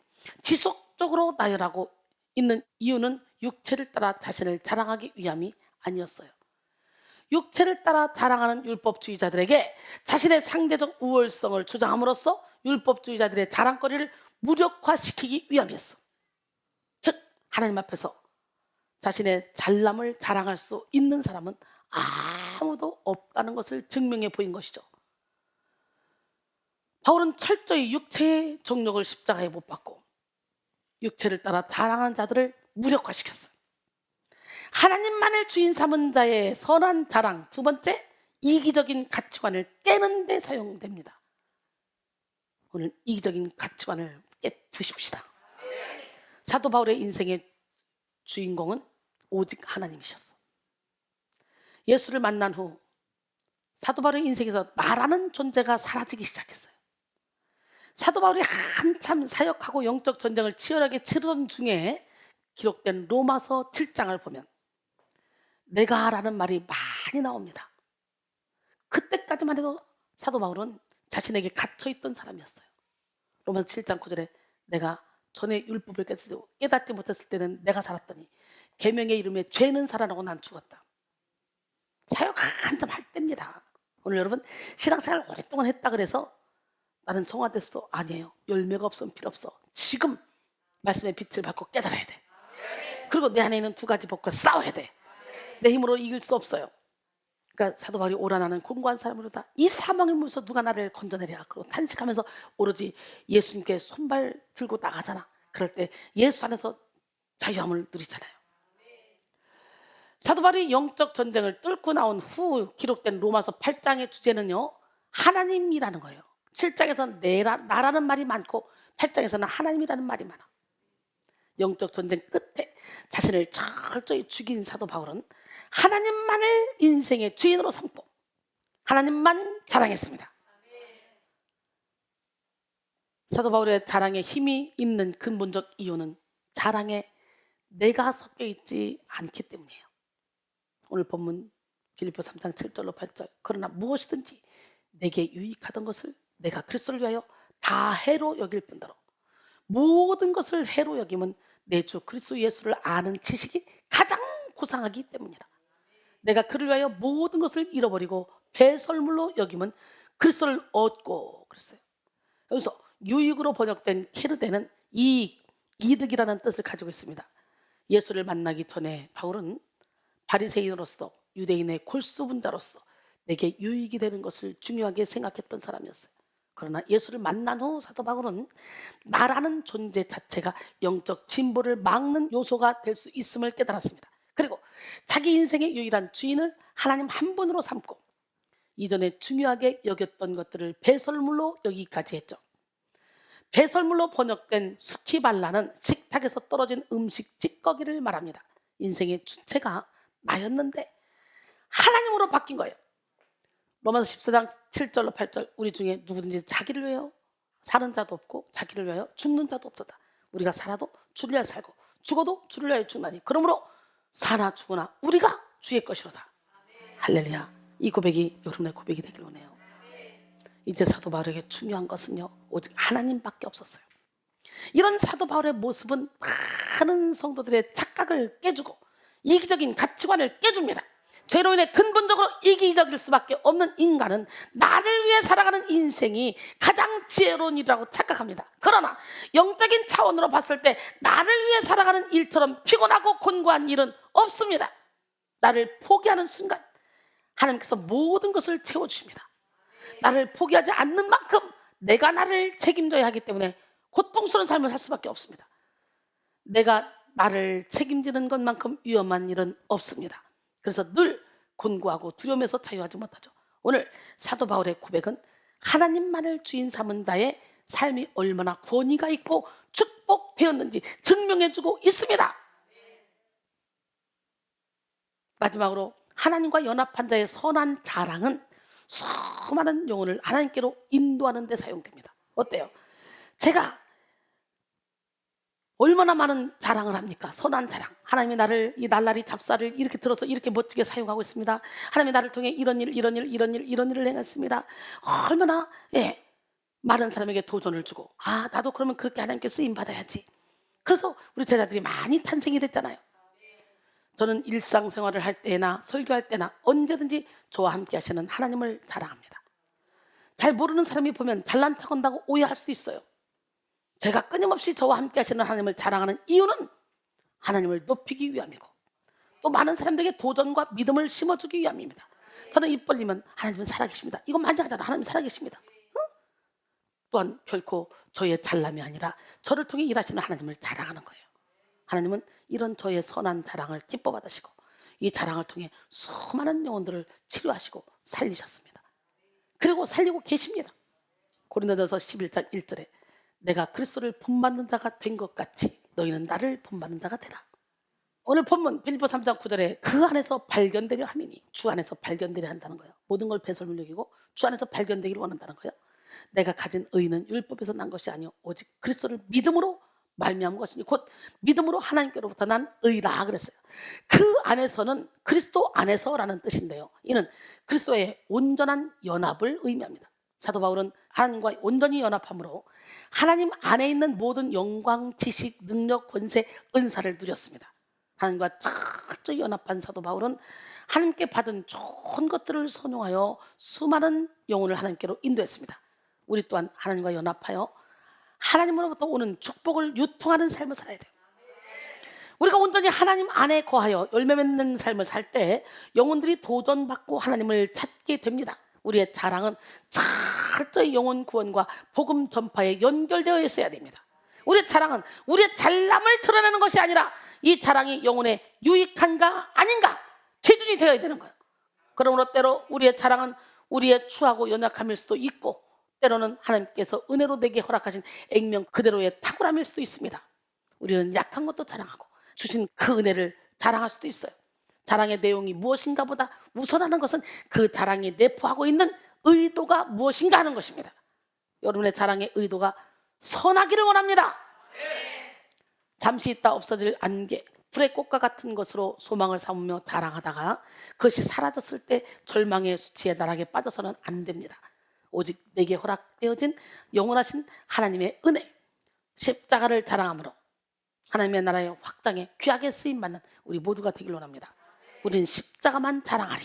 Speaker 4: 지속적으로 나열하고 있는 이유는 육체를 따라 자신을 자랑하기 위함이 아니었어요. 육체를 따라 자랑하는 율법주의자들에게 자신의 상대적 우월성을 주장함으로써 율법주의자들의 자랑거리를 무력화시키기 위함이었어. 즉 하나님 앞에서 자신의 잘남을 자랑할 수 있는 사람은 아무도 없다는 것을 증명해 보인 것이죠. 바울은 철저히 육체의 정욕을 십자가에 못 박고 육체를 따라 자랑하는 자들을 무력화시켰어요. 하나님만을 주인 삼은 자의 선한 자랑, 두 번째 이기적인 가치관을 깨는 데 사용됩니다. 오늘 이기적인 가치관을 깨부십시다. 사도 바울의 인생의 주인공은 오직 하나님이셨어. 예수를 만난 후 사도 바울의 인생에서 나라는 존재가 사라지기 시작했어요. 사도 바울이 한참 사역하고 영적 전쟁을 치열하게 치르던 중에 기록된 로마서 7장을 보면 내가라는 말이 많이 나옵니다. 그때까지만 해도 사도 바울은 자신에게 갇혀있던 사람이었어요. 로마서 7장 9절에 내가 전에 율법을 깨닫지 못했을 때는 내가 살았더니 계명의 이름에 죄는 살아나고 난 죽었다. 사역 한참 할 때입니다. 오늘 여러분 신앙생활 오랫동안 했다 그래서 나는 성화됐어. 아니에요. 열매가 없으면 필요 없어. 지금 말씀의 빛을 받고 깨달아야 돼. 그리고 내 안에 있는 두 가지 법과 싸워야 돼. 내 힘으로 이길 수 없어요. 그러니까 사도 바울이 오라 나는 공고한 사람으로다. 이 사망의 물에서 누가 나를 건져내랴. 그리고 탄식하면서 오로지 예수님께 손발 들고 나가잖아. 그럴 때 예수 안에서 자유함을 누리잖아요. 사도 바울이 영적 전쟁을 뚫고 나온 후 기록된 로마서 8장의 주제는요 하나님이라는 거예요. 7장에서는 나라는 말이 많고 8장에서는 하나님이라는 말이 많아. 영적 전쟁 끝에 자신을 철저히 죽인 사도 바울은 하나님만을 인생의 주인으로 삼고 하나님만 자랑했습니다. 사도 바울의 자랑에 힘이 있는 근본적 이유는 자랑에 내가 섞여 있지 않기 때문이에요. 오늘 본문 빌립보 3장 7절로 8절 그러나 무엇이든지 내게 유익하던 것을 내가 그리스도를 위하여 다 해로 여길 뿐더러 모든 것을 해로 여김은 내 주 그리스도 예수를 아는 지식이 가장 고상하기 때문이라. 내가 그를 위하여 모든 것을 잃어버리고 배설물로 여김은 그리스도를 얻고 그랬어요. 여기서 유익으로 번역된 케르데는 이익, 이득이라는 뜻을 가지고 있습니다. 예수를 만나기 전에 바울은 바리새인으로서 유대인의 골수분자로서 내게 유익이 되는 것을 중요하게 생각했던 사람이었어요. 그러나 예수를 만난 후 사도 바울은 나라는 존재 자체가 영적 진보를 막는 요소가 될 수 있음을 깨달았습니다. 그리고 자기 인생의 유일한 주인을 하나님 한 분으로 삼고 이전에 중요하게 여겼던 것들을 배설물로 여기까지 했죠. 배설물로 번역된 스키발라는 식탁에서 떨어진 음식 찌꺼기를 말합니다. 인생의 주체가 나였는데 하나님으로 바뀐 거예요. 로마서 14장 7절로 8절 우리 중에 누구든지 자기를 위하여 사는 자도 없고 자기를 위하여 죽는 자도 없도다. 우리가 살아도 주를 위하여 살고 죽어도 주를 위하여 죽나니 그러므로 사나 죽으나 우리가 주의 것이로다. 할렐루야. 이 고백이 여러분의 고백이 되길 원해요. 이제 사도 바울에게 중요한 것은요 오직 하나님밖에 없었어요. 이런 사도 바울의 모습은 많은 성도들의 착각을 깨주고 이기적인 가치관을 깨줍니다. 죄로 인해 근본적으로 이기적일 수밖에 없는 인간은 나를 위해 살아가는 인생이 가장 지혜로운 일이라고 착각합니다. 그러나 영적인 차원으로 봤을 때 나를 위해 살아가는 일처럼 피곤하고 곤고한 일은 없습니다. 나를 포기하는 순간 하나님께서 모든 것을 채워주십니다. 나를 포기하지 않는 만큼 내가 나를 책임져야 하기 때문에 고통스러운 삶을 살 수밖에 없습니다. 내가 나를 책임지는 것만큼 위험한 일은 없습니다. 그래서 늘 곤고하고 두려움에서 자유하지 못하죠. 오늘 사도 바울의 고백은 하나님만을 주인 삼은 자의 삶이 얼마나 권위가 있고 축복되었는지 증명해주고 있습니다. 마지막으로 하나님과 연합한 자의 선한 자랑은 수많은 영혼을 하나님께로 인도하는 데 사용됩니다. 어때요? 제가 얼마나 많은 자랑을 합니까? 선한 자랑. 하나님이 나를 이 날라리 잡사를 이렇게 들어서 이렇게 멋지게 사용하고 있습니다. 하나님이 나를 통해 이런 일을 행했습니다. 얼마나 많은 사람에게 도전을 주고 나도 그러면 그렇게 하나님께 쓰임 받아야지. 그래서 우리 제자들이 많이 탄생이 됐잖아요. 저는 일상생활을 할 때나 설교할 때나 언제든지 저와 함께 하시는 하나님을 자랑합니다. 잘 모르는 사람이 보면 잘난 척한다고 오해할 수도 있어요. 제가 끊임없이 저와 함께 하시는 하나님을 자랑하는 이유는 하나님을 높이기 위함이고 또 많은 사람들에게 도전과 믿음을 심어주기 위함입니다. 저는 입 벌리면 하나님은 살아계십니다. 이거 많이 하잖아. 하나님 살아계십니다. 또한 결코 저의 잘남이 아니라 저를 통해 일하시는 하나님을 자랑하는 거예요. 하나님은 이런 저의 선한 자랑을 기뻐 받으시고 이 자랑을 통해 수많은 영혼들을 치료하시고 살리셨습니다. 그리고 살리고 계십니다. 고린도전서 11장 1절에 내가 그리스도를 본받는 자가 된 것 같이 너희는 나를 본받는 자가 되라. 오늘 본문 빌립보 3장 9절에 그 안에서 발견되려 함이니 주 안에서 발견되려 한다는 거예요. 모든 걸 배설물 여기고 주 안에서 발견되기를 원한다는 거예요. 내가 가진 의는 율법에서 난 것이 아니요 오직 그리스도를 믿음으로 말미암은 것이니 곧 믿음으로 하나님께로부터 난 의라 그랬어요. 그 안에서는 그리스도 안에서라는 뜻인데요. 이는 그리스도의 온전한 연합을 의미합니다. 사도 바울은 하나님과 온전히 연합함으로 하나님 안에 있는 모든 영광, 지식, 능력, 권세, 은사를 누렸습니다. 하나님과 철저히 연합한 사도 바울은 하나님께 받은 좋은 것들을 선용하여 수많은 영혼을 하나님께로 인도했습니다. 우리 또한 하나님과 연합하여 하나님으로부터 오는 축복을 유통하는 삶을 살아야 돼요. 우리가 온전히 하나님 안에 거하여 열매 맺는 삶을 살 때 영혼들이 도전받고 하나님을 찾게 됩니다. 우리의 자랑은 철저히 영혼 구원과 복음 전파에 연결되어 있어야 됩니다. 우리의 자랑은 우리의 잘남을 드러내는 것이 아니라 이 자랑이 영혼에 유익한가 아닌가 기준이 되어야 되는 거예요. 그러므로 때로 우리의 자랑은 우리의 추하고 연약함일 수도 있고 때로는 하나님께서 은혜로 내게 허락하신 액면 그대로의 탁월함일 수도 있습니다. 우리는 약한 것도 자랑하고 주신 그 은혜를 자랑할 수도 있어요. 자랑의 내용이 무엇인가 보다 우선하는 것은 그 자랑이 내포하고 있는 의도가 무엇인가 하는 것입니다. 여러분의 자랑의 의도가 선하기를 원합니다. 잠시 있다 없어질 안개, 풀의 꽃과 같은 것으로 소망을 삼으며 자랑하다가 그것이 사라졌을 때 절망의 수치에 나락에 빠져서는 안 됩니다. 오직 내게 허락되어진 영원하신 하나님의 은혜, 십자가를 자랑함으로 하나님의 나라의 확장에 귀하게 쓰임받는 우리 모두가 되길 원합니다. 우리는 십자가만 자랑하리,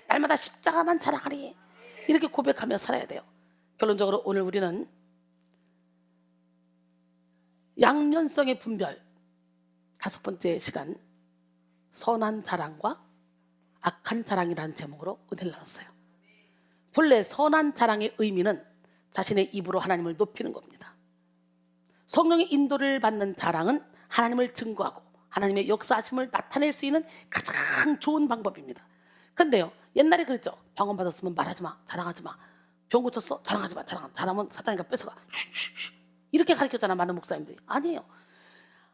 Speaker 4: 날마다 십자가만 자랑하리, 이렇게 고백하며 살아야 돼요. 결론적으로 오늘 우리는 양면성의 분별 5번째 시간, 선한 자랑과 악한 자랑이라는 제목으로 은혜를 나눴어요. 본래 선한 자랑의 의미는 자신의 입으로 하나님을 높이는 겁니다. 성령의 인도를 받는 자랑은 하나님을 증거하고 하나님의 역사하심을 나타낼 수 있는 가장 좋은 방법입니다. 근데요, 옛날에 그랬죠. 병원 받았으면 말하지 마, 자랑하지 마. 병 고쳤어? 자랑하지 마, 자랑하면 사탄이가 뺏어가. 이렇게 가르쳤잖아, 많은 목사님들이. 아니에요.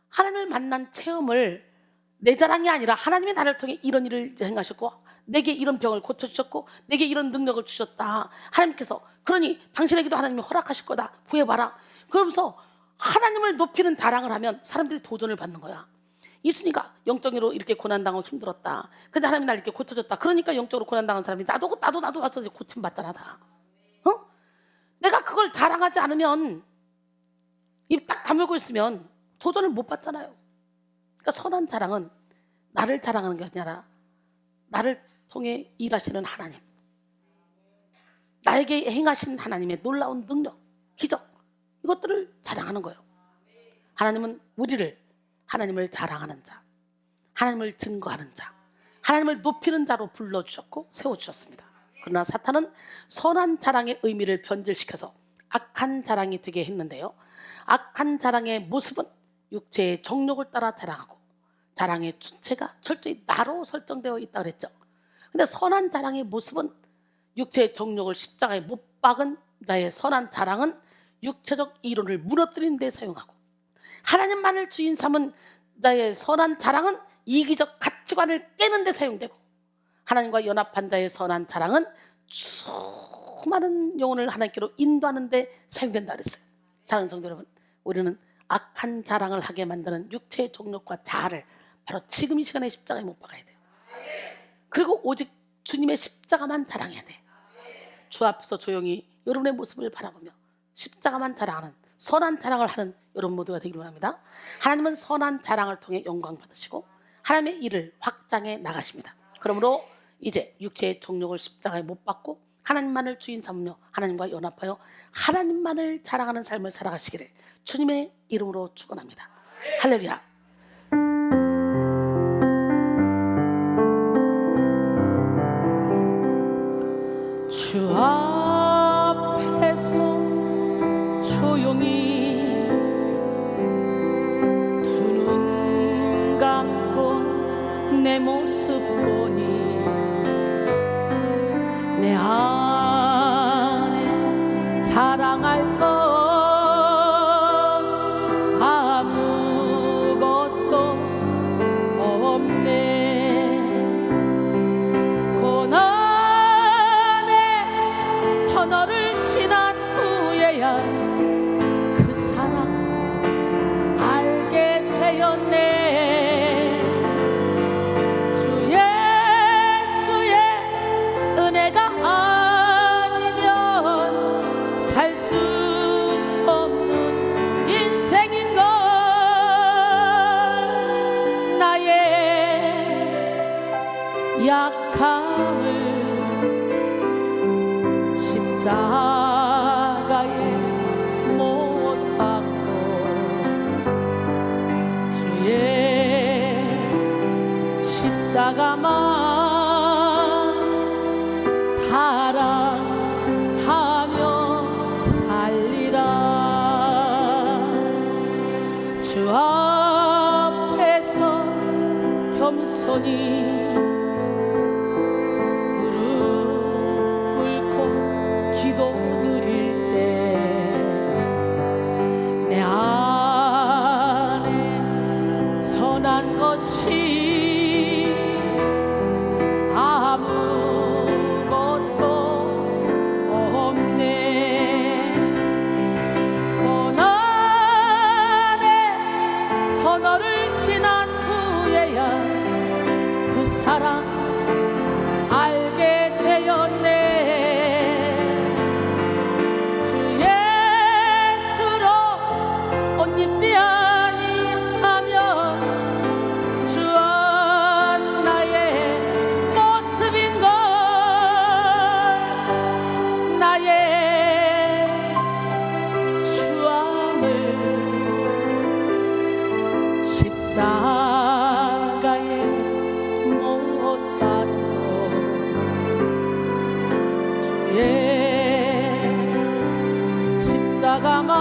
Speaker 4: 하나님을 만난 체험을 내 자랑이 아니라 하나님이 나를 통해 이런 일을 행하셨고 내게 이런 병을 고쳐주셨고 내게 이런 능력을 주셨다. 하나님께서 그러니 당신에게도 하나님이 허락하실 거다. 구해봐라. 그러면서 하나님을 높이는 자랑을 하면 사람들이 도전을 받는 거야. 이순이가 영적으로 이렇게 고난당하고 힘들었다. 근데 하나님이 날 이렇게 고쳐줬다. 그러니까 영적으로 고난당한 사람이 나도 와서 이제 고침받잖아 다. 내가 그걸 자랑하지 않으면 입 딱 다물고 있으면 도전을 못 받잖아요. 그러니까 선한 자랑은 나를 자랑하는 게 아니라 나를 통해 일하시는 하나님, 나에게 행하신 하나님의 놀라운 능력, 기적, 이것들을 자랑하는 거예요. 하나님은 우리를 하나님을 자랑하는 자, 하나님을 증거하는 자, 하나님을 높이는 자로 불러주셨고 세워주셨습니다. 그러나 사탄은 선한 자랑의 의미를 변질시켜서 악한 자랑이 되게 했는데요. 악한 자랑의 모습은 육체의 정욕을 따라 자랑하고 자랑의 주체가 철저히 나로 설정되어 있다 그랬죠. 근데 선한 자랑의 모습은 육체의 정욕을 십자가에 못 박은 자의 선한 자랑은 육체적 이론을 무너뜨리는 데 사용하고, 하나님만을 주인 삼은 자의 선한 자랑은 이기적 가치관을 깨는 데 사용되고, 하나님과 연합한 자의 선한 자랑은 수많은 영혼을 하나님께로 인도하는 데 사용된다 그랬어요. 사랑하는 성도 여러분, 우리는 악한 자랑을 하게 만드는 육체의 정욕과 자아를 바로 지금 이 시간에 십자가에 못 박아야 돼요. 그리고 오직 주님의 십자가만 자랑해야 돼. 주 앞에서 조용히 여러분의 모습을 바라보며 십자가만 자랑하는 선한 자랑을 하는 여러분 모두가 되기를 원합니다. 하나님은 선한 자랑을 통해 영광 받으시고 하나님의 일을 확장해 나가십니다. 그러므로 이제 육체의 정욕을 십자가에 못 박고 하나님만을 주인 삼으며 하나님과 연합하여 하나님만을 자랑하는 삶을 살아가시기를 주님의 이름으로 축원합니다. 할렐루야. 주 앞에서 조용히 두 눈 감고 내 모습 보니 내 안에 자랑할 것 아무것도 없네. 고난의 터널을 지난 후에야 그 사랑 알게 되었네. 주 예수의 은혜가 아니면 살 수 없는 인생인걸. 나의 약함을 십자가에 못 박고 주의 십자가만 자랑하며 살리라. 주 앞에서 겸손히 무릎 꿇고 기도드릴 때 내 안에 선한 것이 아무것도 없네. 고난의 터널을 지난 후에야 그 사랑 알게 되었네. 주 예수로 옷 입지 아니하면 주와 나의 모습인걸. 나의 추함을 십자가에 못 박고 주의 십자가만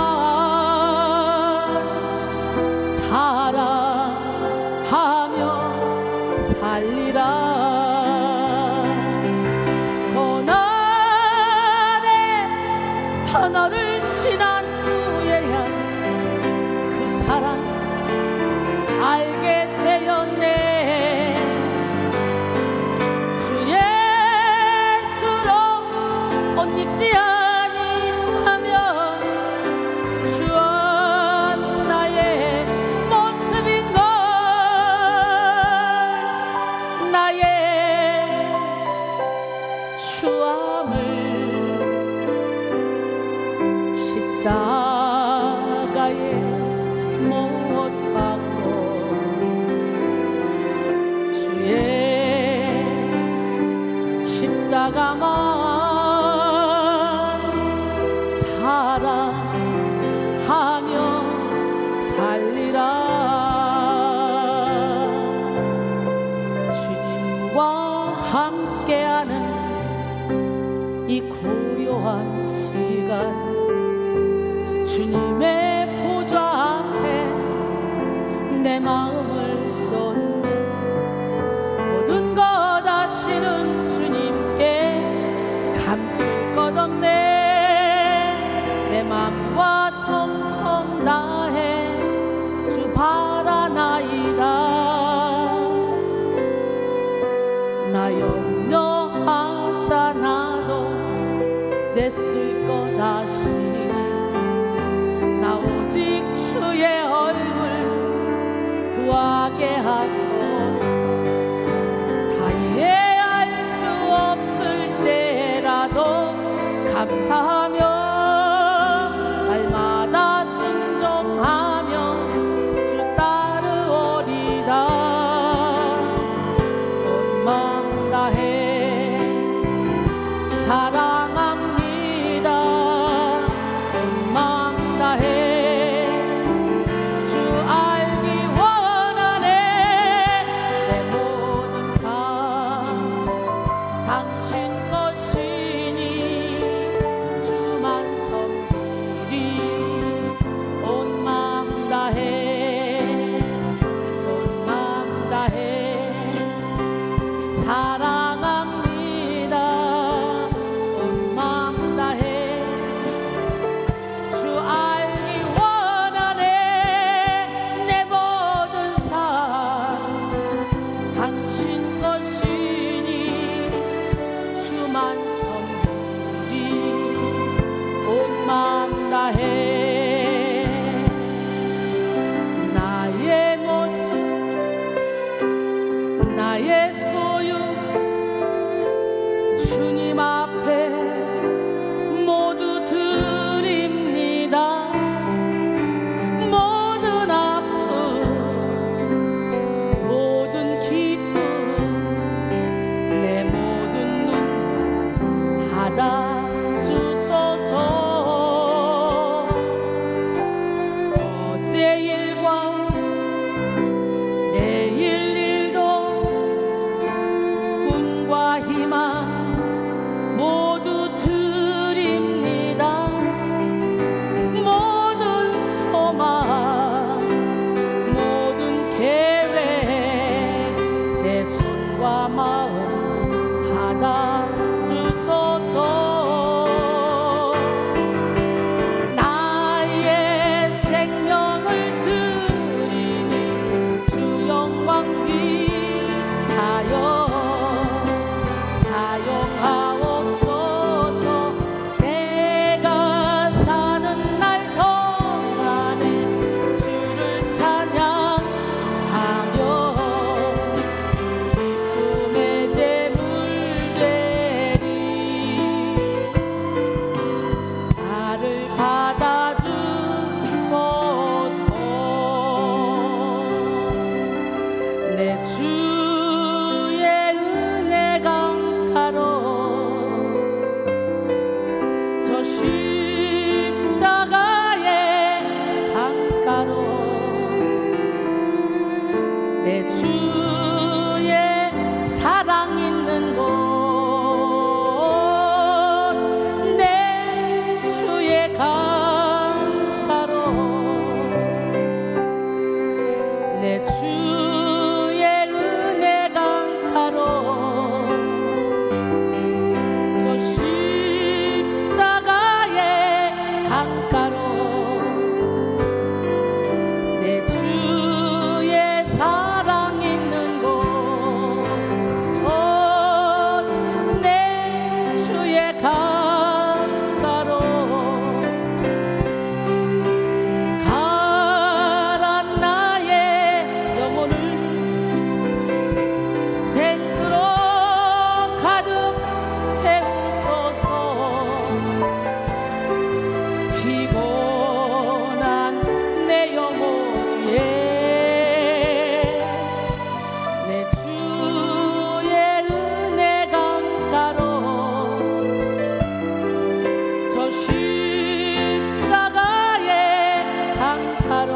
Speaker 4: 자랑하며 살리라. 고난의 터널을 지난 후에야 그 사랑 알게 함께하는 이 고요한 시간, 주님의 보좌 앞에 내 마음을 쏟네. 모든 것 아시는 주님께 감출 것 없네. 내 맘과 정성 다해 주 바라나이다. 나 염려하잖아도 내 쓸 것 아시니 나 오직 주의 얼굴 구하게 하소서. 다 이해할 수 없을 때라도 감사하며 날마다 순종하며 주 따르오리다. 온 마음 다해 사랑합니다. 온 마음 다해 주 알기 원하네. 내 모든 삶 당신 것이니 주만 섬기리. 온 마음 다해 온 마음 다해 사랑합니다. 온 마음 다해 주 알기 원하네. 내 모든 삶 당신 것이니 주만 섬기리. 온 마음 다해 나의 모습 나의 소유 주님 앞에 모두 드립니다. 모든 아픔 모든 기쁨 내 모든 눈물 받아주소서. 어제 일과 내일 일도 꿈과 희망 모두 드립니다. 모든 소망 모든 계획 내 손과 마음 받아주소서. 나의 생명을 드리니 주 영광 위하여 사용하옵소서. 내가 사는 날 동안에 주를 찬양하며 기쁨의 제물 되리. 나를 받아주소서. 내 주의 은혜 강가로 저 십자가의 강가로 내 주의 사랑 있는 곳 내 주의 강가로 내 주의 은혜 강가로 저 십자가의 강가로 내 주의 사랑 있는 곳 내 주의 강가로 가란 나의 영혼을 생수로 가득 채우소서. 피곤한 내 영혼 위에 내 주의 은혜 강가로 저 십자가의 강가로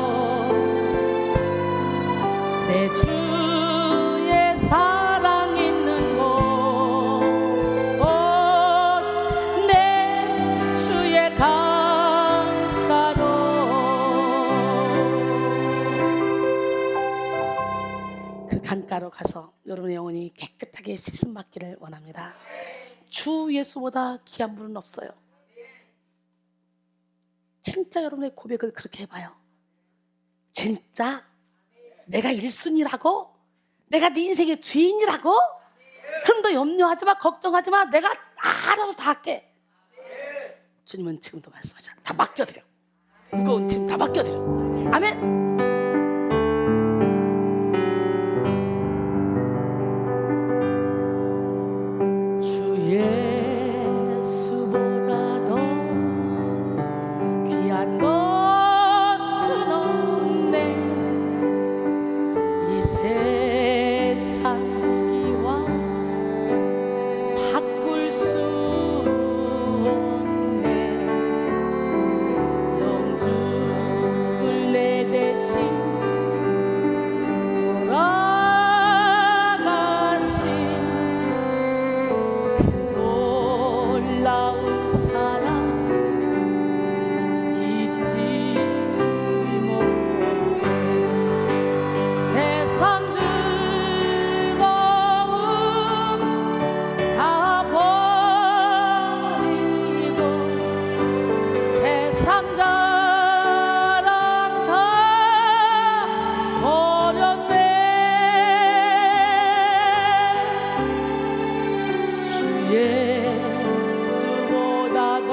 Speaker 4: 내 주의 사랑 있는 곳 그 강가로 가서 여러분의 영혼이 깨끗하게 씻음 받기를 원합니다. 주 예수보다 귀한 분은 없어요. 진짜 여러분의 고백을 그렇게 해봐요. 진짜 내가 1순위라고? 내가 네 인생의 주인이라고? 그럼 너 염려하지 마, 걱정하지 마. 내가 알아서 다 할게. 주님은 지금도 말씀하셔. 다 맡겨드려. 무거운 짐 다 맡겨드려. 아멘. 주 예수보다도 귀한 것은 없네. 이 세상 기와 바꿀 수 없네. 영죽을 내 대신 돌아가신 그 놀라운 사랑 잊지 못해. 세상 즐거움 다 버리고 세상 자랑 다 버렸네. 주 예수보다도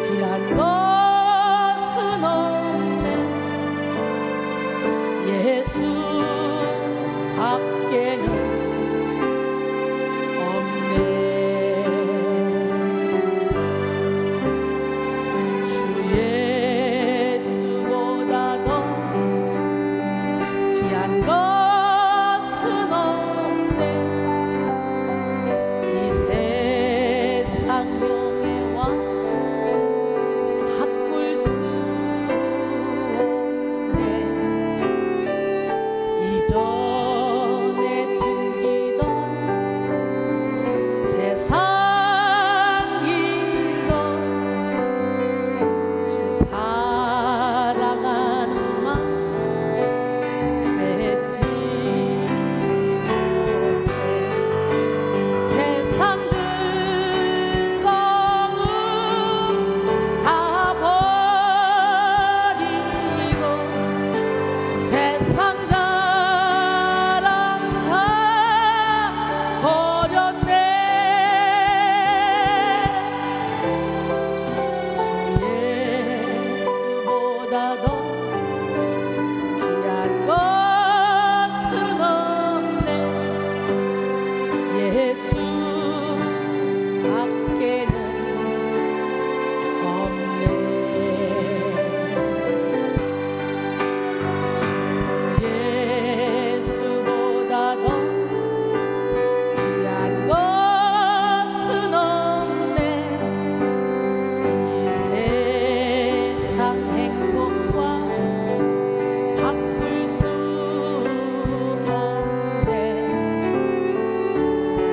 Speaker 4: 귀한 것은 없네. 예수 밖에는 없네. 주 예수보다도 귀한 것은 없네. 이 세상 명예와 바꿀 수 없네. 이전에 즐기던 세상 일도 주 사랑하는 맘 맺지 못해. 세상 즐거움 다 버리고 세상 자랑 다 버렸네. 주 예수보다도 귀한 것은 없네. 예수 밖에는 없네. 주 예수보다도 귀한 것은 없네. 이 세상 행복과 바꿀 수 없네.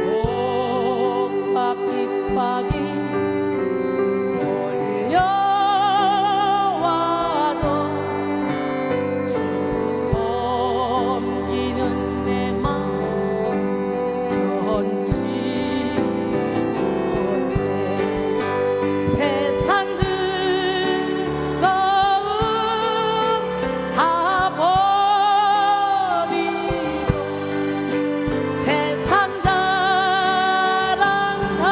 Speaker 4: 욕과 핍박이 몰려와도 주 섬기는 내 맘 변치 못해. 세상 즐거움 다 버리고 세상 자랑 다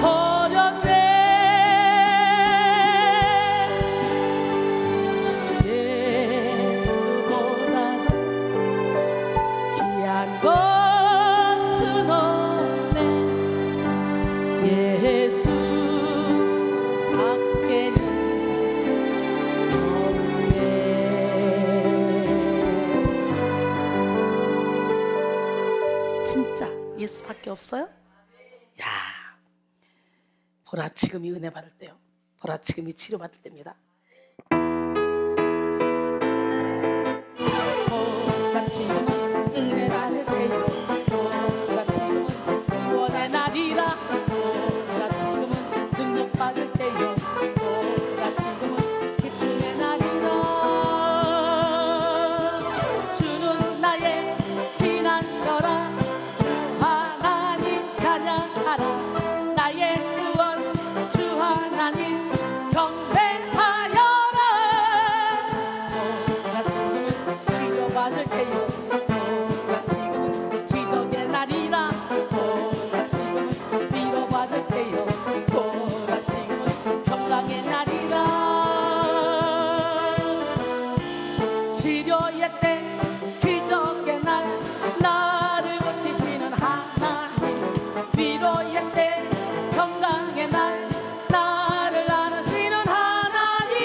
Speaker 4: 버렸네. 주 예수보다도 귀한 것은 없네. 예수 밖에는 없네. 진짜 예수밖에 없어요? 야, 보라 지금이 은혜 받을 때요. 보라 지금이 치료 받을 때입니다. 보라 지금은 은혜 받을 때요. 보라 지금은 구원의 날이라. 보라 지금은 능력 받을 때요. 보라 지금은 기쁨의 날이라. 치료의 때 기적의 날 나를 고치시는 하나님 위로의 때 평강의 날 나를 안으시는 하나님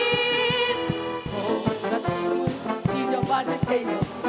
Speaker 4: 모두가 짐을 지져받을 때요